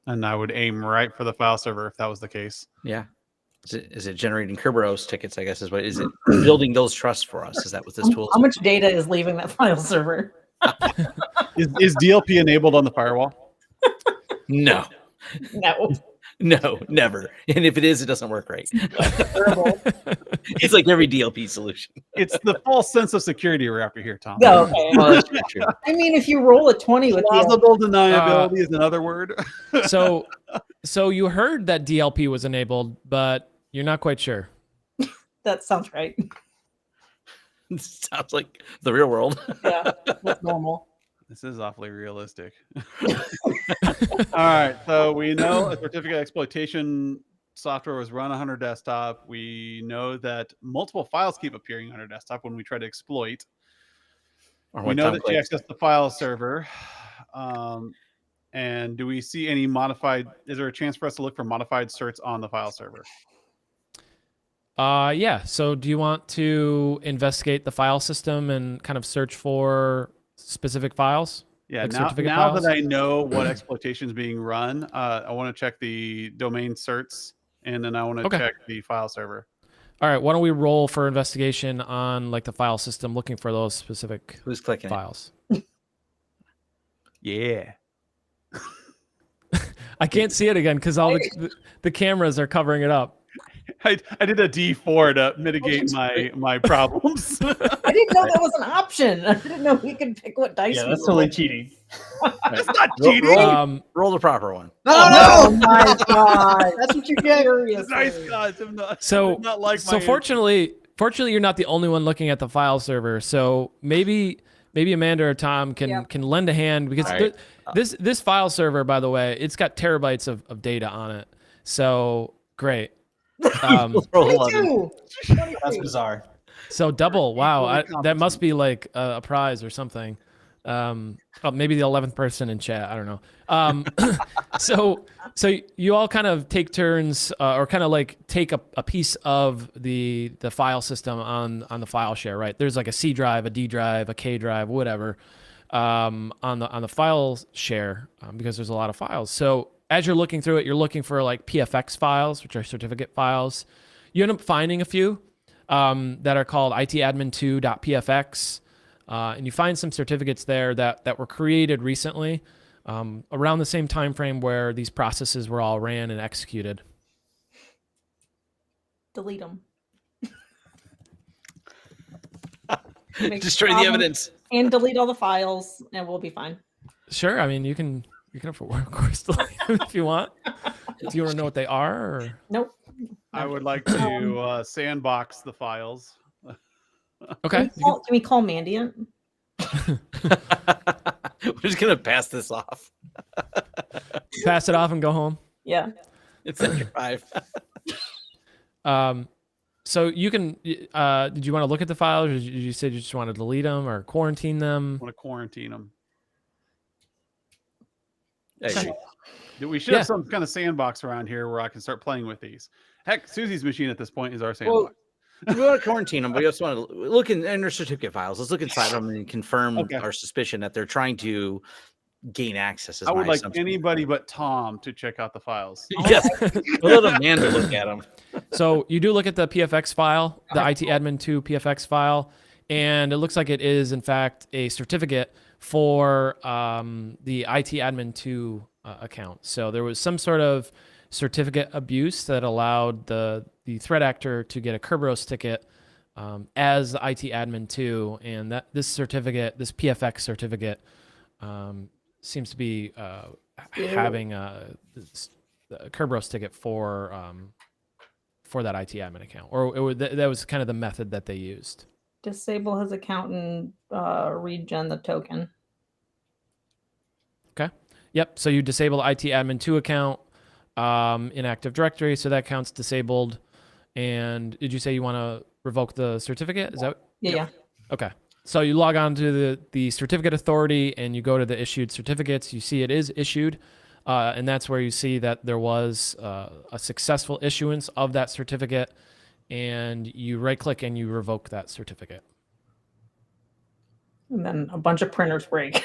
And I would aim right for the file server if that was the case. Yeah. Is it generating Kerberos tickets? I guess is what is it building those trusts for us? Is that what this tool How is? much data is leaving that file server? Is DLP enabled on the firewall? No, No. no, never. And if it is, it doesn't work right. Terrible. It's like every DLP solution. It's the false sense of security we're after here, Tom. Yeah, okay. Oh, that's very true. I mean, if you roll a 20 with the Plausible deniability is another word. So you heard that DLP was enabled, but you're not quite sure. that sounds right. Sounds like the real world. Yeah, that's normal. This is awfully realistic. All right. So we know a certificate exploitation software was run on her desktop. We know that multiple files keep appearing on her desktop when we try to exploit. Or We when know Tom that she clicks. accessed the file server. And do we see any modified? Is there a chance for us to look for modified certs on the file server? Yeah. So do you want to investigate the file system and kind of search for specific files? Yeah, Like now certificate that files? I know what exploitation is being run, I want to check the domain certs, and then I want to Okay. check the file server. All right. Why don't we roll for investigation on like the file system, looking for those specific Who's clicking it? files? Yeah. I can't see it again because all the cameras are covering it up. I did a D4 to mitigate my problems. I didn't know that was an option. I didn't know we could pick what dice. Yeah, we that's roll. totally cheating. That's not Roll, cheating. roll the proper one. Oh my god! That's what you get. Seriously. Nice guys. I'm not, So, I'm not like so my fortunately, you're not the only one looking at the file server. So maybe Amanda or Tom can lend a hand because Right. this file server, by the way, it's got terabytes of data on it. So great. Roll 11. 22. That's 22. bizarre. So double. Wow, Equally that must be like a prize or something. Maybe the 11th person in chat. I don't know. So you all kind of take turns, or kind of like take a piece of the file system on the file share, right? There's like a C drive, a D drive, a K drive, whatever, on the file share, because there's a lot of files. So as you're looking through it, you're looking for like PFX files, which are certificate files. You end up finding a few that are called itadmin2.pfx. And you find some certificates there that were created recently, around the same time frame where these processes were all ran and executed. Delete them. Destroy the evidence. And delete all the files, and we'll be fine. Sure, I mean you can of course delete them if you want. Do you want to know what they are? Or? Nope. I would like to sandbox the files. Okay. Can we call Mandiant? We're just gonna pass this off. Pass it off and go home. Yeah. It's in your drive. So you can. Did you want to look at the files, or did you say you just want to delete them or quarantine them? I want to quarantine them. Hey, We should have some kind of sandbox around here where I can start playing with these. Heck, Susie's machine at this point is our sandbox. we want to quarantine them, but we also want to look in their certificate files. Let's look inside them and confirm our suspicion that they're trying to gain access. I would like anybody but Tom to check out the files. Yes, we'll let Amanda look at them. So you do look at the PFX file, the itadmin2 PFX file, and it looks like it is in fact a certificate for the itadmin2 account. So there was some sort of certificate abuse that allowed the threat actor to get a Kerberos ticket as itadmin2, and that this certificate, this PFX certificate, seems to be having a Kerberos ticket for that IT admin account, or that was kind of the method that they used. Disable his account and regen the token. Okay. Yep. So you disable the IT admin 2 account in Active Directory, so that account's disabled. And did you say you want to revoke the certificate? Is that? Yeah. Okay. So you log on to the certificate authority and you go to the issued certificates. You see it is issued. And that's where you see that there was a successful issuance of that certificate, and you right click and you revoke that certificate. And then a bunch of printers break.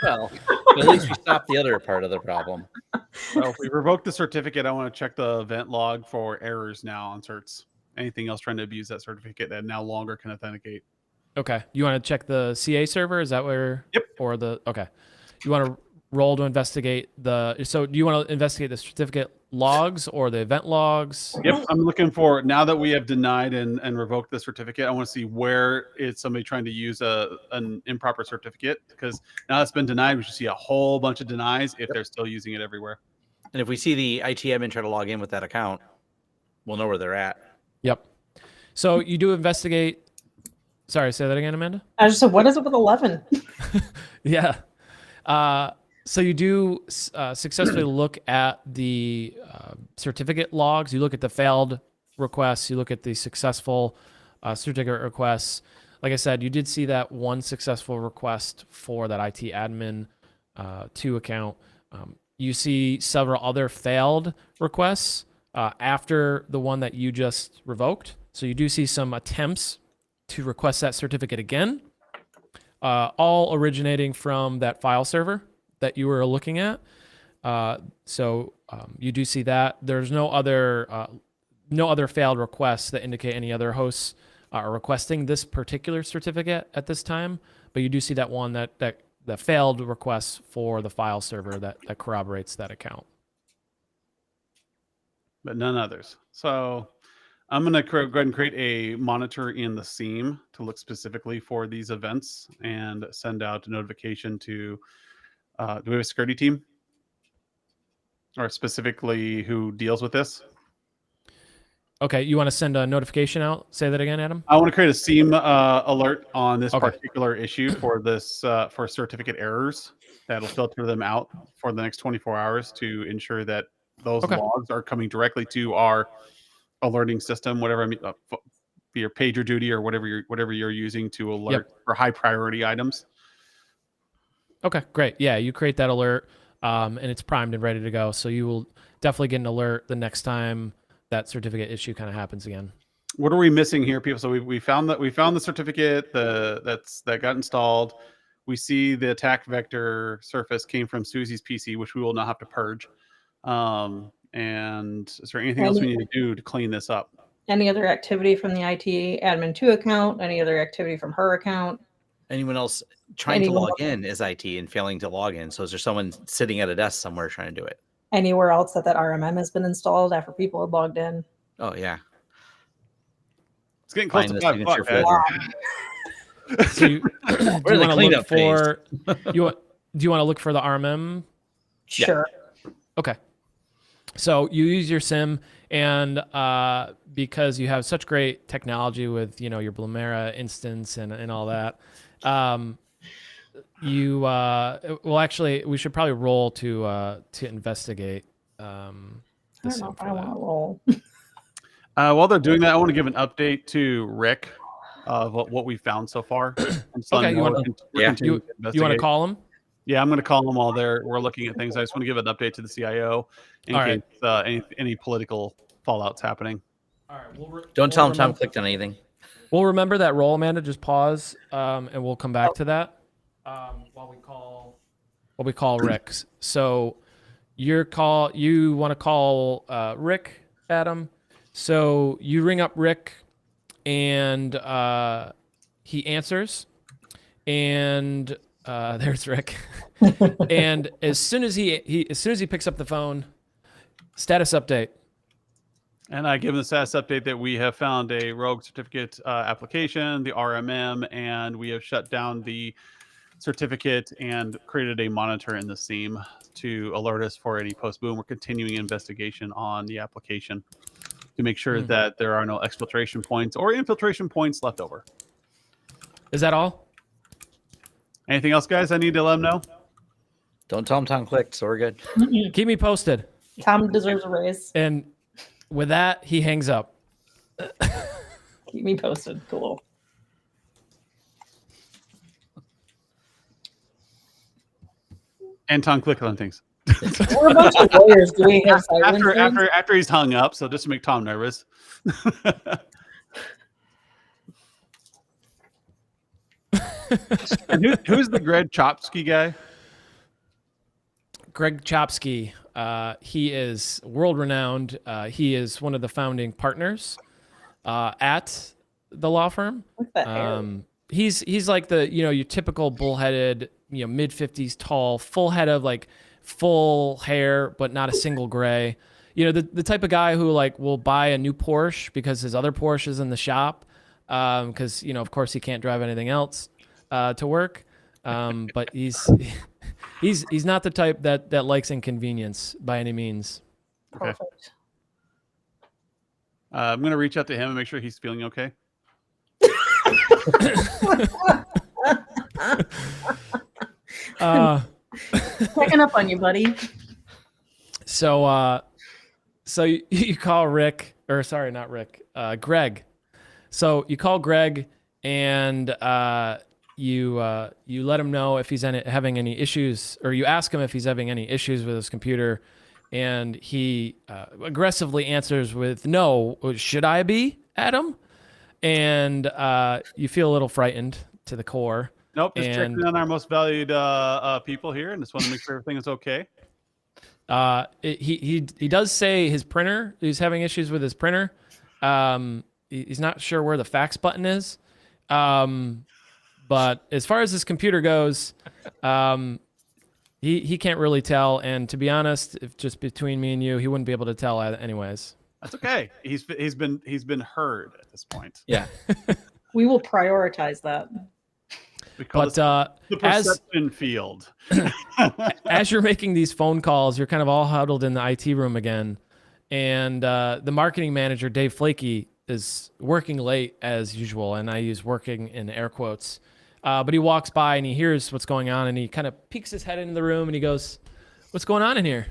Well, at least we stopped the other part of the problem. So if we revoke the certificate, I want to check the event log for errors now on certs. Anything else trying to abuse that certificate that no longer can authenticate. Okay. You want to check the CA server? Is that where? Yep. Or the, okay. You want to roll to investigate so do you want to investigate the certificate logs or the event logs? Yep. I'm looking for, now that we have denied and revoked the certificate, I want to see where is somebody trying to use an improper certificate, because now it's been denied, we should see a whole bunch of denies if they're still using it everywhere. And if we see the IT admin try to log in with that account, we'll know where they're at. Yep. So you do investigate. Sorry, say that again, Amanda. I just said, what is it with 11? Yeah. So you do successfully look at the certificate logs. You look at the failed requests. You look at the successful certificate requests. Like I said, you did see that one successful request for that IT admin 2 account. You see several other failed requests after the one that you just revoked. So you do see some attempts to request that certificate again, all originating from that file server that you were looking at. So you do see that. There's no other failed requests that indicate any other hosts are requesting this particular certificate at this time, but you do see that one that the failed requests for the file server that corroborates that account. But none others. So I'm going to go ahead and create a monitor in the SIEM to look specifically for these events and send out a notification to, do we have a security team? Or specifically who deals with this? Okay, you want to send a notification out? Say that again, Adam. I want to create a SIEM alert on this Okay. particular issue for this for certificate errors. That'll filter them out for the next 24 hours to ensure that those logs are coming directly to our alerting system, whatever I mean, your PagerDuty or whatever you're using to alert for high priority items. Okay, great. Yeah, you create that alert, and it's primed and ready to go. So you will definitely get an alert the next time that certificate issue kind of happens again. What are we missing here, people? So we found the certificate that got installed. We see the attack vector surface came from Susie's PC, which we will now have to purge. And is there anything else we need to do to clean this up? Any other activity from the IT admin 2 account? Any other activity from her account? Anyone else trying to log in as IT and failing to log in? So is there someone sitting at a desk somewhere trying to do it? Anywhere else that RMM has been installed after people have logged in? Oh, yeah. It's getting close to $5, guys. So you, do you want to look for do you want to look for the RMM? Sure. Yeah. Okay. So you use your SIM, and because you have such great technology with your Blumira instance and all that, you well, actually, we should probably roll to investigate. I don't know if I want to roll. While they're doing that, I want to give an update to Rick of what we found so far. Okay, you want to call him? Yeah, I'm going to call them while we're looking at things. I just want to give an update to the CIO in case any political fallout's happening. All right, don't tell him Tom clicked on anything. We'll remember that roll, Amanda. Just pause, and we'll come back to that while we call Rick. So you want to call Rick, Adam. So you ring up Rick, and he answers, and there's Rick. And as soon as he picks up the phone, status update. And I give him the status update that we have found a rogue certificate application, the RMM, and we have shut down the certificate and created a monitor in the SIEM to alert us for any post-boom. We're continuing investigation on the application to make sure that there are no exfiltration points or infiltration points left over. Is that all? Anything else, guys? I need to let them know. Don't tell him Tom clicked, so we're good. Keep me posted. Tom deserves a raise. And with that, he hangs up. Keep me posted. Cool. And Tom clicked on things. We're a bunch of lawyers doing this. After he's hung up, so just to make Tom nervous. And who's the Greg Chopsky guy? Greg Chopsky. He is world renowned. He is one of the founding partners at the law firm. Look at that hair. He's like the your typical bullheaded mid 50s tall, full head of full hair, but not a single gray. The type of guy who will buy a new Porsche because his other Porsche is in the shop, because of course he can't drive anything else to work. But he's not the type that likes inconvenience by any means. Okay. Perfect. I'm gonna reach out to him and make sure he's feeling okay. Checking up on you, buddy. So you call Rick, or sorry, not Rick, Greg. So you call Greg, and you let him know if he's having any issues, or you ask him if he's having any issues with his computer, and he aggressively answers with, "No, should I be, Adam?" And you feel a little frightened to the core. Nope, just checking on our most valued people here, and just want to make sure everything is okay. He does say his printer. He's having issues with his printer. He's not sure where the fax button is. But as far as his computer goes, he can't really tell. And to be honest, if just between me and you, he wouldn't be able to tell anyways. That's okay. He's been heard at this point. Yeah. We will prioritize that. We call But this the perception field. as you're making these phone calls, you're kind of all huddled in the IT room again. And the marketing manager, Dave Flakey, is working late as usual. And I use working in air quotes. But he walks by and he hears what's going on and he kind of peeks his head into the room and he goes, "What's going on in here?"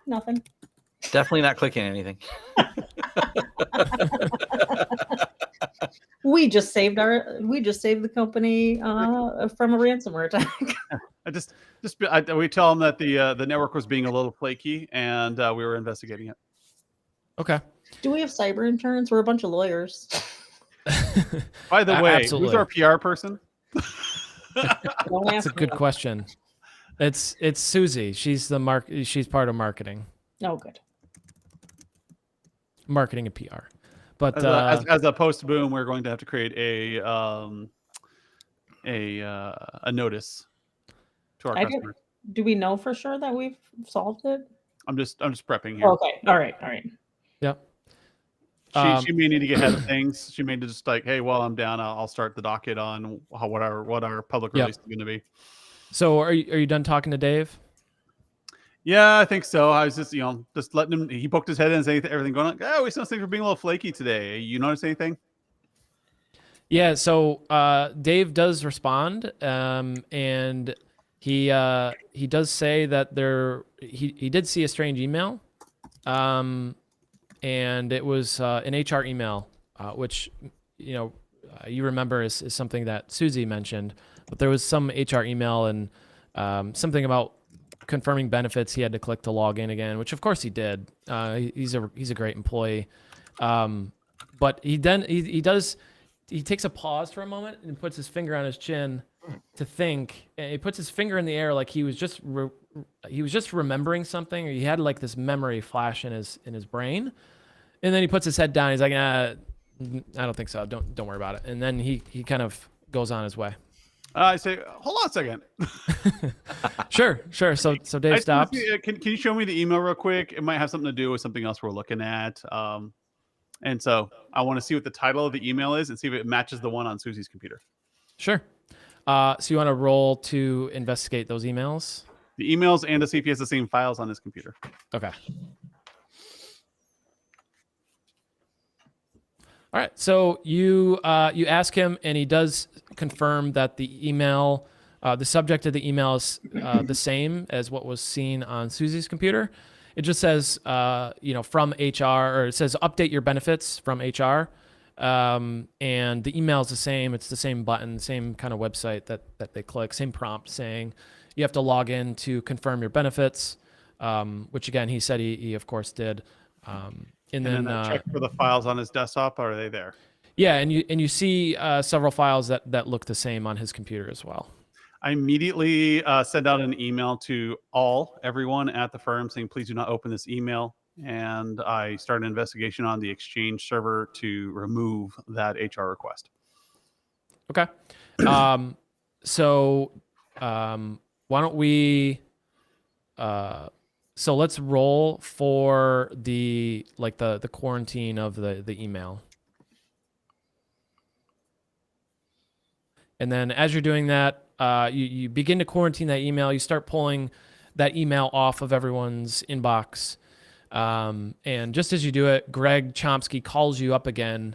Nothing. Definitely not clicking anything. We just saved the company from a ransomware attack. We tell him that the network was being a little flaky and we were investigating it. Okay. Do we have cyber insurance? We're a bunch of lawyers. By the way, absolutely. who's our PR person? Don't That's ask a good me. question. It's Susie. She's she's part of marketing. Oh, good. Marketing and PR. But As a post boom, we're going to have to create a notice to our customers. Do we know for sure that we've solved it? I'm just prepping here. Okay. All right. Yep. She may need to get ahead of things. She may just like, hey, while I'm down, I'll start the docket on what our public release is going to be. So are you done talking to Dave? Yeah, I think so. I was just letting him. He poked his head in and said everything going on. Oh, we sense things were being a little flaky today. You notice anything? Yeah. So Dave does respond, and he does say that he did see a strange email, and it was an HR email, which you remember is something that Susie mentioned. But there was some HR email and something about confirming benefits. He had to click to log in again, which of course he did. He's a great employee. But he takes a pause for a moment and puts his finger on his chin to think. And he puts his finger in the air like he was just remembering something, or he had like this memory flash in his brain. And then he puts his head down. He's like, I don't think so. Don't worry about it. And then he kind of goes on his way. I say, hold on a second. Sure. So Dave stops. Can you show me the email real quick? It might have something to do with something else we're looking at. And so I want to see what the title of the email is and see if it matches the one on Susie's computer. Sure. So you want to roll to investigate those emails? The emails and to see if he has the same files on his computer. Okay. All right. So you ask him, and he does confirm that the email, the subject of the email is the same as what was seen on Susie's computer. It just says, from HR, or it says update your benefits from HR. And the email is the same. It's the same button, same kind of website that they click, same prompt saying you have to log in to confirm your benefits, which again, he said he of course did. And then check for the files on his desktop. Are they there? Yeah, and you see several files that look the same on his computer as well. I immediately send out an email to everyone at the firm saying, please do not open this email. And I start an investigation on the Exchange server to remove that HR request. Okay. So why don't we... So let's roll for the quarantine of the email. And then as you're doing that, you begin to quarantine that email. You start pulling that email off of everyone's inbox. And just as you do it, Greg Chomsky calls you up again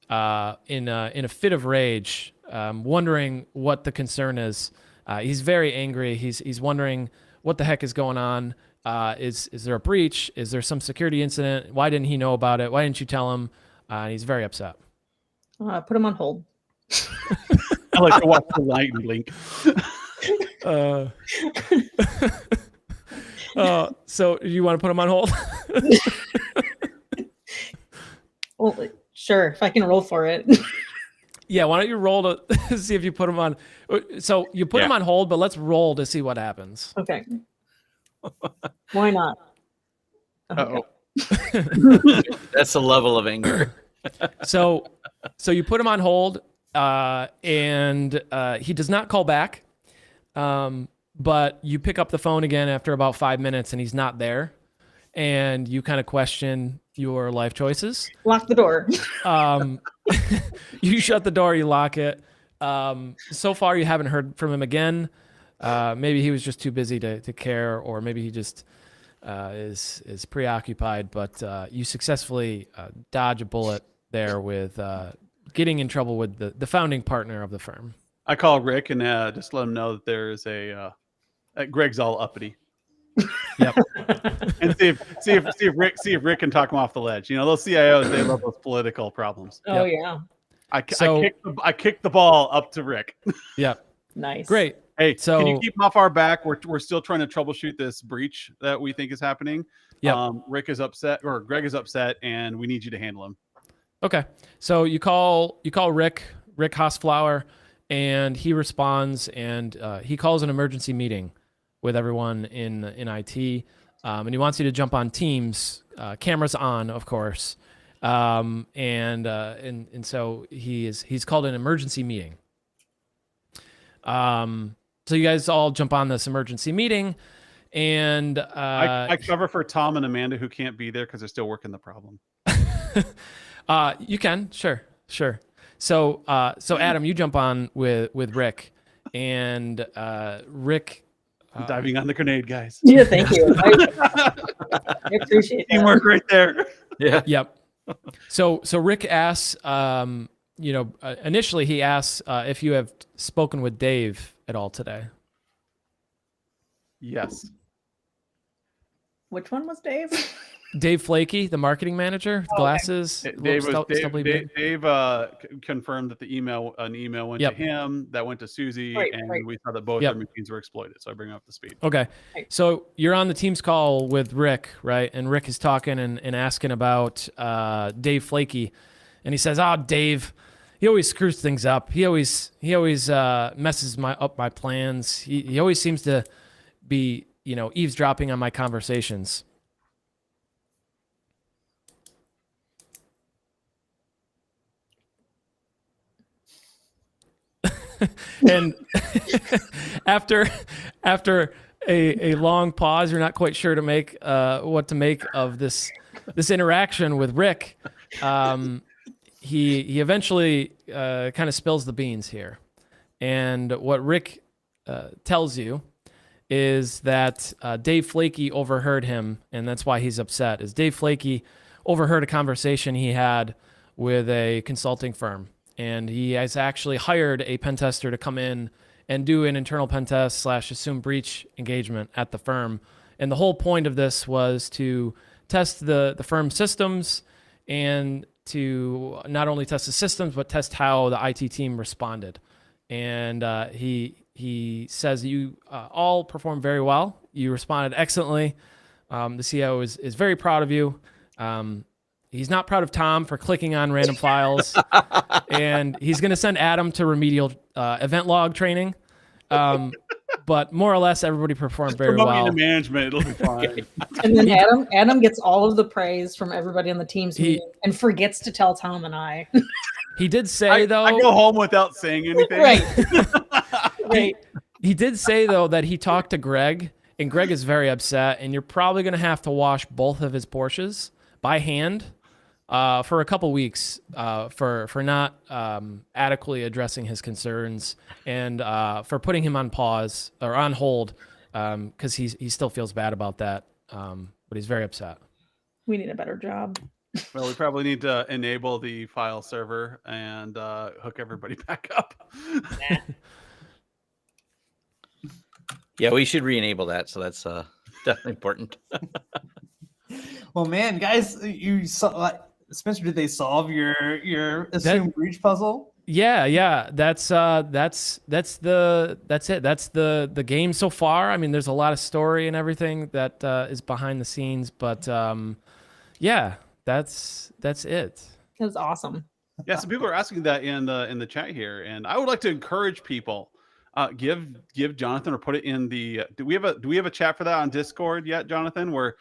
in a fit of rage, wondering what the concern is. He's very angry. He's wondering what the heck is going on. Is there a breach? Is there some security incident? Why didn't he know about it? Why didn't you tell him? And he's very upset. Put him on hold. I like to watch the light and blink. So you want to put him on hold? Well, sure, if I can roll for it. Yeah, why don't you roll to see if you put him on? So you put him on hold, but let's roll to see what happens. Okay. Why not? Uh-oh. That's the level of anger. So you put him on hold, and he does not call back. But you pick up the phone again after about 5 minutes, and he's not there, and you kind of question your life choices. Lock the door. You shut the door, you lock it. So far, you haven't heard from him again. Maybe he was just too busy to care, or maybe he just is preoccupied. But you successfully dodge a bullet there with getting in trouble with the founding partner of the firm. I call Rick and just let him know that there's Greg's all uppity. Yep. And see if Rick can talk him off the ledge. Those CIOs, they love those political problems. Oh yeah. I kicked the ball up to Rick. Yeah. Nice. Great. Hey, So, can you keep him off our back? We're still trying to troubleshoot this breach that we think is happening. Yep. Rick is upset, or Greg is upset, and we need you to handle him. Okay. So you call Rick Haasflower, and he responds, and he calls an emergency meeting with everyone in IT, and he wants you to jump on Teams, cameras on, of course, and so he's called an emergency meeting. So you guys all jump on this emergency meeting, and I cover for Tom and Amanda who can't be there because they're still working the problem. You can, sure. So Adam, you jump on with Rick, and Rick. Diving on the grenade, guys. Yeah, thank you. I appreciate that. Teamwork right there. Yeah. Yep. So Rick asks, initially he asks if you have spoken with Dave at all today. Yes. Which one was Dave? Dave Flaky, the marketing manager, glasses. Dave confirmed that an email went to him, that went to Susie, we saw that both their machines were exploited. So I bring up the speed. Okay. So you're on the Teams call with Rick, right? And Rick is talking and asking about Dave Flaky. And he says, Dave, he always screws things up. He always messes up my plans. He always seems to be, eavesdropping on my conversations. And after a long pause, you're not quite sure to make what to make of this interaction with Rick. He eventually kind of spills the beans here, and what Rick tells you is that Dave Flaky overheard him, and that's why he's upset. Is Dave Flaky overheard a conversation he had with a consulting firm. And he has actually hired a pen tester to come in and do an internal pen test / assume breach engagement at the firm. And the whole point of this was to test the firm's systems, and to not only test the systems, but test how the IT team responded. And he says you all performed very well. You responded excellently. The CEO is very proud of you. He's not proud of Tom for clicking on random files, and he's going to send Adam to remedial event log training. But more or less, everybody performed very well. Promoting to management, it'll be fine. And then Adam gets all of the praise from everybody on the team's meeting and forgets to tell Tom and I. He did say, though... I go home without saying anything. Right. He did say, though, that he talked to Greg, and Greg is very upset, and you're probably going to have to wash both of his Porsches by hand for a couple weeks for not adequately addressing his concerns, and for putting him on pause or on hold, because he still feels bad about that, but he's very upset. We need a better job. Well, we probably need to enable the file server and hook everybody back up. Yeah, we should re-enable that. So that's definitely important. Well, man, guys, you saw Spencer. Did they solve your assumed breach puzzle? Yeah. That's it. That's the game so far. I mean, there's a lot of story and everything that is behind the scenes, but yeah, that's it. It was awesome. Yeah, so people are asking that in the chat here, and I would like to encourage people. Give Jonathan, or put it in the. Do we have a chat for that on Discord yet, Jonathan? Where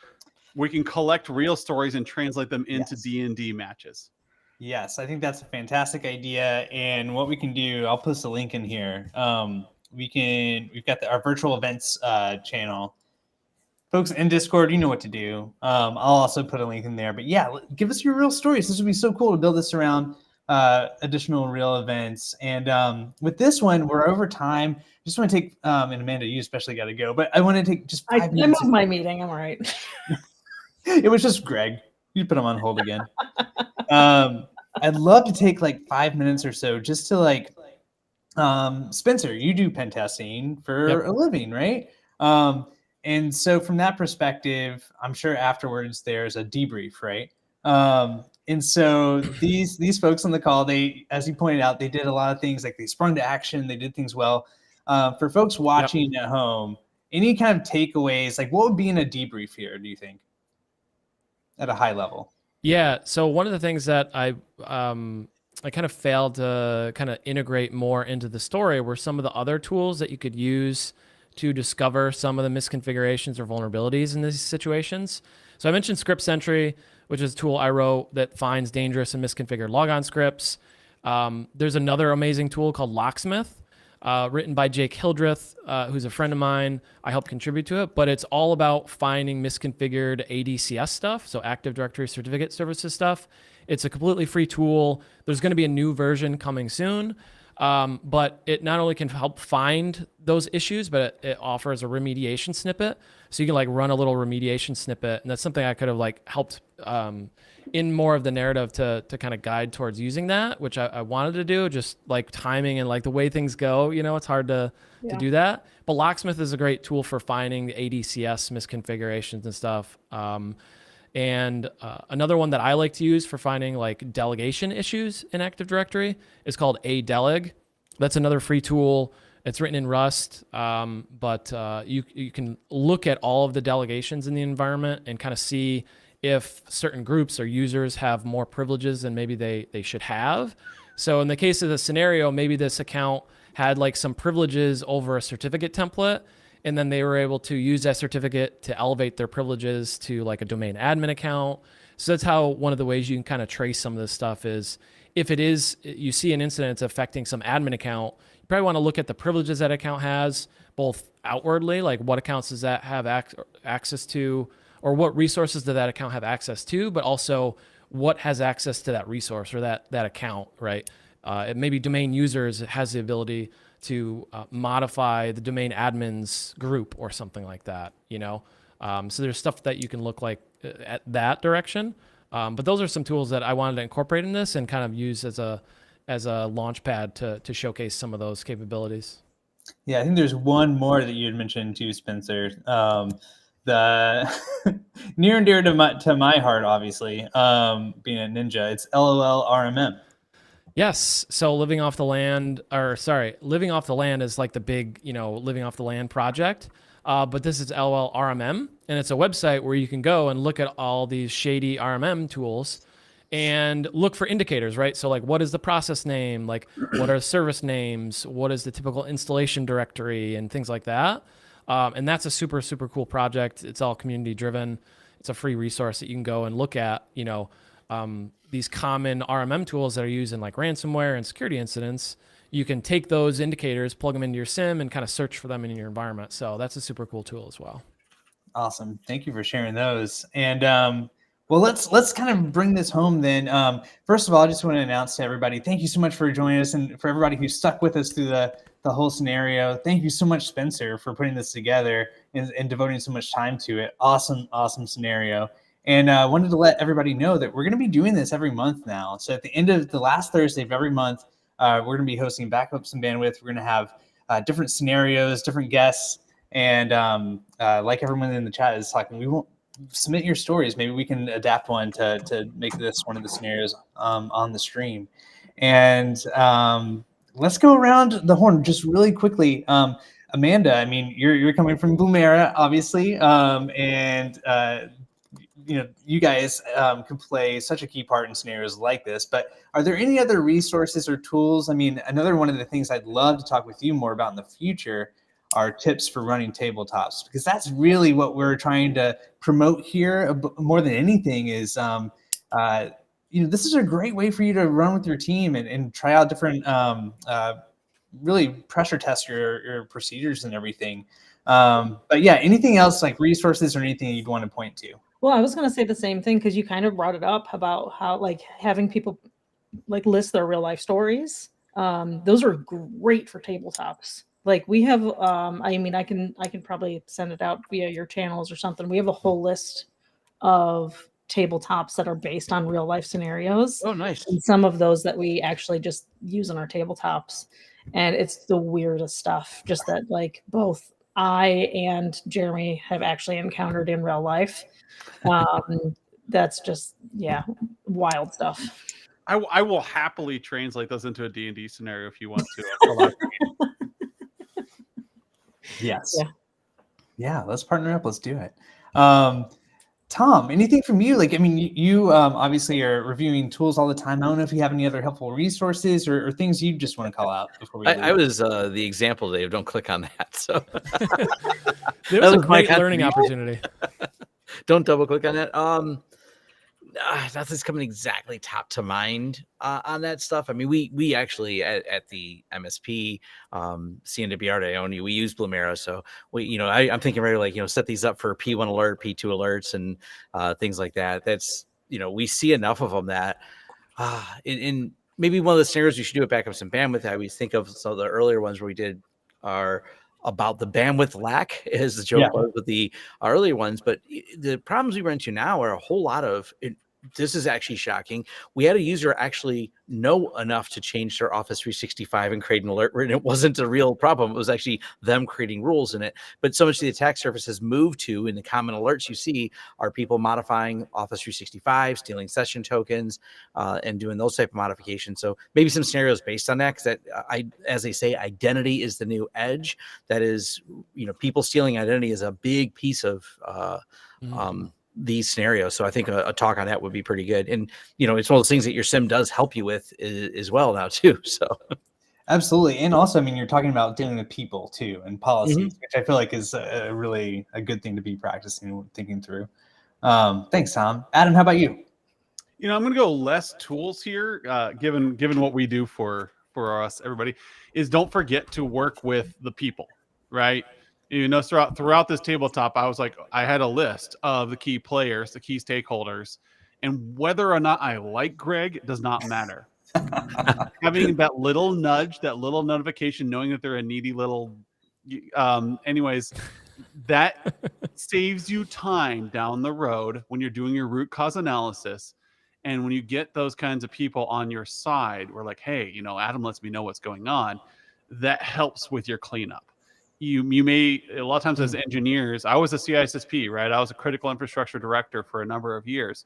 we can collect real stories and translate them into D&D matches. Yes, I think that's a fantastic idea. And what we can do, I'll post a link in here. We've got our virtual events channel. Folks in Discord, you know what to do. I'll also put a link in there. But yeah, give us your real stories. This would be so cool to build this around additional real events. And with this one, we're over time. Just want to take, and Amanda, you especially got to go, but I want to take just 5 I minutes. moved my meeting. I'm all right. It was just Greg. You put him on hold again. I'd love to take like 5 minutes or so just to like, Spencer, you do pen testing for a living, right? And so from that perspective, I'm sure afterwards there's a debrief, right? And so these folks on the call, they, as you pointed out, they did a lot of things, like they sprung to action, they did things well. For folks watching at home, any kind of takeaways, like what would be in a debrief here, do you think, at a high level? Yeah. So one of the things that I kind of failed to kind of integrate more into the story were some of the other tools that you could use to discover some of the misconfigurations or vulnerabilities in these situations. So I mentioned Script Sentry, which is a tool I wrote that finds dangerous and misconfigured logon scripts. There's another amazing tool called Locksmith, written by Jake Hildreth, who's a friend of mine. I helped contribute to it, but it's all about finding misconfigured ADCS stuff, so Active Directory Certificate Services stuff. It's a completely free tool. There's going to be a new version coming soon, but it not only can help find those issues, but it offers a remediation snippet. So you can like run a little remediation snippet, and that's something I could have like helped in more of the narrative to kind of guide towards using that, which I wanted to do, just like timing and like the way things go, you know, it's hard to do that. But Locksmith is a great tool for finding the ADCS misconfigurations and stuff. And another one that I like to use for finding like delegation issues in Active Directory is called adeleg. That's another free tool. It's written in Rust, but you can look at all of the delegations in the environment and kind of see if certain groups or users have more privileges than maybe they should have. So in the case of the scenario, maybe this account had like some privileges over a certificate template, and then they were able to use that certificate to elevate their privileges to like a domain admin account. So that's how one of the ways you can kind of trace some of this stuff is if it is, you see an incident that's affecting some admin account, you probably want to look at the privileges that account has, both outwardly, like what accounts does that have access to, or what resources does that account have access to, but also what has access to that resource or that account, right? Maybe domain users has the ability to modify the domain admin's group or something like that, you know? So there's stuff that you can look like at that direction. But those are some tools that I wanted to incorporate in this and kind of use as a launch pad to showcase some of those capabilities. Yeah, I think there's one more that you had mentioned too, Spencer. The near and dear to my heart, obviously, being a ninja, it's LOL RMM. Yes. So living off the land is like the big, living off the land project. But this is LOL RMM, and it's a website where you can go and look at all these shady RMM tools and look for indicators, right? So like, what is the process name? Like, what are service names? What is the typical installation directory and things like that? And that's a super, super cool project. It's all community driven. It's a free resource that you can go and look at, these common RMM tools that are used in like ransomware and security incidents. You can take those indicators, plug them into your SIM, and kind of search for them in your environment. So that's a super cool tool as well. Awesome. Thank you for sharing those. And well, let's kind of bring this home then. First of all, I just want to announce to everybody, thank you so much for joining us, and for everybody who stuck with us through the whole scenario. Thank you so much, Spencer, for putting this together and devoting so much time to it. Awesome scenario. And I wanted to let everybody know that we're going to be doing this every month now. So at the end of the last Thursday of every month, we're going to be hosting Backups and Bandwidth. We're going to have different scenarios, different guests, and like everyone in the chat is talking, we won't submit your stories. Maybe we can adapt one to make this one of the scenarios on the stream. And let's go around the horn just really quickly. Amanda, I mean, you're coming from Blumira, obviously, and you guys can play such a key part in scenarios like this, but are there any other resources or tools? I mean, another one of the things I'd love to talk with you more about in the future are tips for running tabletops, because that's really what we're trying to promote here more than anything is, this is a great way for you to run with your team and try out different, really pressure test your procedures and everything. But yeah, anything else like resources or anything you'd want to point to? Well, I was going to say the same thing because you kind of brought it up about how like having people like list their real life stories. Those are great for tabletops. Like we have, I mean, I can probably send it out via your channels or something. We have a whole list of tabletops that are based on real life scenarios. Oh, nice. And some of those that we actually just use on our tabletops. And it's the weirdest stuff, just that like both I and Jeremy have actually encountered in real life. That's just, yeah, wild stuff. I will happily translate those into a D&D scenario if you want to. Yes. Yeah, let's partner up. Let's do it. Tom, anything from you? Like, I mean, you obviously are reviewing tools all the time. I don't know if you have any other helpful resources or things you just want to call out before we leave. I was the example, Dave. Don't click on that. So It was a great learning opportunity. Don't double click on that. Nothing's coming exactly top to mind on that stuff. I mean, we actually at the MSP, CNWR, we use Blumira. So I'm thinking right, like, set these up for P1 alert, P2 alerts, and things like that. That's, we see enough of them that in maybe one of the scenarios we should do it back up some bandwidth. I always think of some of the earlier ones where we did our about the bandwidth lack, as the joke was with the earlier ones. But the problems we run into now are a whole lot of this is actually shocking. We had a user actually know enough to change their Office 365 and create an alert, and it wasn't a real problem. It was actually them creating rules in it. But so much of the attack surface has moved to, in the common alerts you see, are people modifying Office 365, stealing session tokens, and doing those type of modifications. So maybe some scenarios based on that, because as they say, identity is the new edge. That is, people stealing identity is a big piece of these scenarios. So I think a talk on that would be pretty good. And, it's one of those things that your sim does help you with as well now too. So absolutely. And also, I mean, you're talking about dealing with people too and policies, which I feel like is really a good thing to be practicing and thinking through. Thanks, Tom. Adam, how about you? I'm going to go less tools here, given what we do for us, everybody, is don't forget to work with the people, right? Throughout this tabletop, I had a list of the key players, the key stakeholders, and whether or not I like Greg does not matter. Having that little nudge, that little notification, knowing that they're a needy little, anyways, that saves you time down the road when you're doing your root cause analysis. And when you get those kinds of people on your side, we're like, hey, Adam lets me know what's going on. That helps with your cleanup. You may, a lot of times as engineers, I was a CISSP, right? I was a critical infrastructure director for a number of years.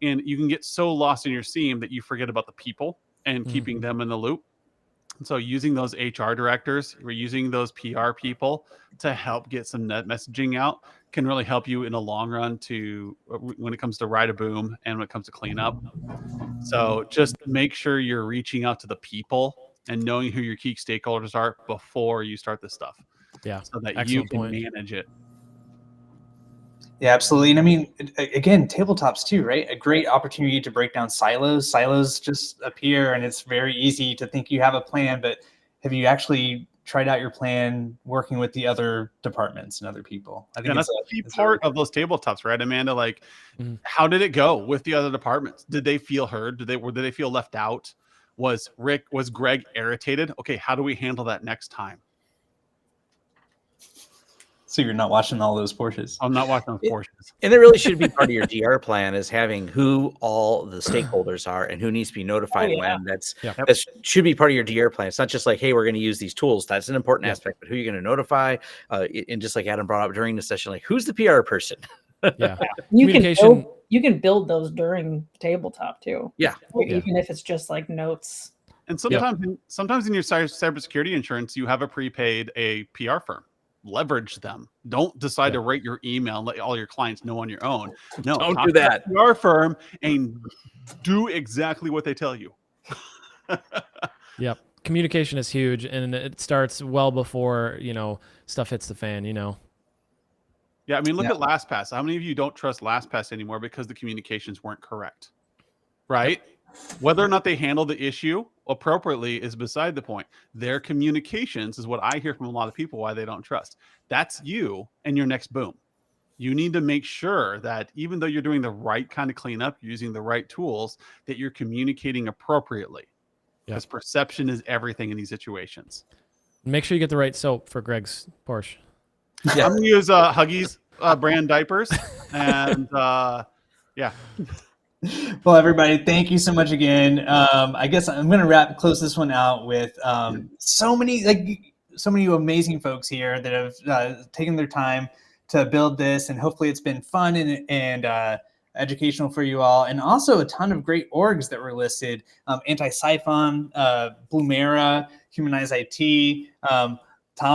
And you can get so lost in your seam that you forget about the people and keeping them in the loop. And so using those HR directors, we're using those PR people to help get some net messaging out can really help you in the long run when it comes to ride a boom and when it comes to cleanup. So just make sure you're reaching out to the people and knowing who your key stakeholders are before you start this stuff. Yeah. So that you can manage it. Yeah, absolutely. And I mean, again, tabletops too, right? A great opportunity to break down silos. Silos just appear and it's very easy to think you have a plan, but have you actually tried out your plan working with the other departments and other people? I think that's a key part of those tabletops, right, Amanda? Like, how did it go with the other departments? Did they feel heard? Did they feel left out? Was Greg irritated? Okay, how do we handle that next time? So you're not watching all those Porsches. I'm not watching those Porsches. And it really should be part of your DR plan, is having who all the stakeholders are and who needs to be notified when. That should be part of your DR plan. It's not just like, hey, we're going to use these tools. That's an important aspect, but who you're going to notify. And just like Adam brought up during the session, like, who's the PR person? You can build those during tabletop too. Even if it's just like notes. And sometimes in your cybersecurity insurance, you have a prepaid PR firm. Leverage them. Don't decide to write your email and let all your clients know on your own. No, don't do that. PR firm and do exactly what they tell you. Yep. Communication is huge, and it starts well before, stuff hits the fan, Yeah, I mean, look at LastPass. How many of you don't trust LastPass anymore because the communications weren't correct? right? Whether or not they handle the issue appropriately is beside the point. Their communications is what I hear from a lot of people why they don't trust. That's you and your next boom. You need to make sure that even though you're doing the right kind of cleanup, using the right tools, that you're communicating appropriately. Because perception is everything in these situations. Make sure you get the right soap for Greg's Porsche. Yeah. I'm going to use Huggies brand diapers. And yeah. Well, everybody, thank you so much again. I guess I'm going to close this one out with so many amazing folks here that have taken their time to build this, and hopefully it's been fun and educational for you all, and also a ton of great orgs that were listed: Anti-Siphon, Blumira, Humanize IT, Tom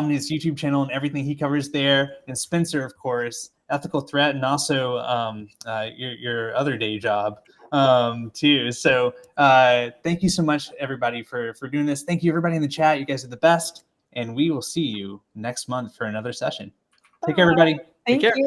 and his YouTube channel and everything he covers there, and Spencer, of course, Ethical Threat, and also your other day job too. So thank you so much, everybody, for doing this. Thank you, everybody in the chat. You guys are the best, and we will see you next month for another session. Take care, everybody. Thank care. you.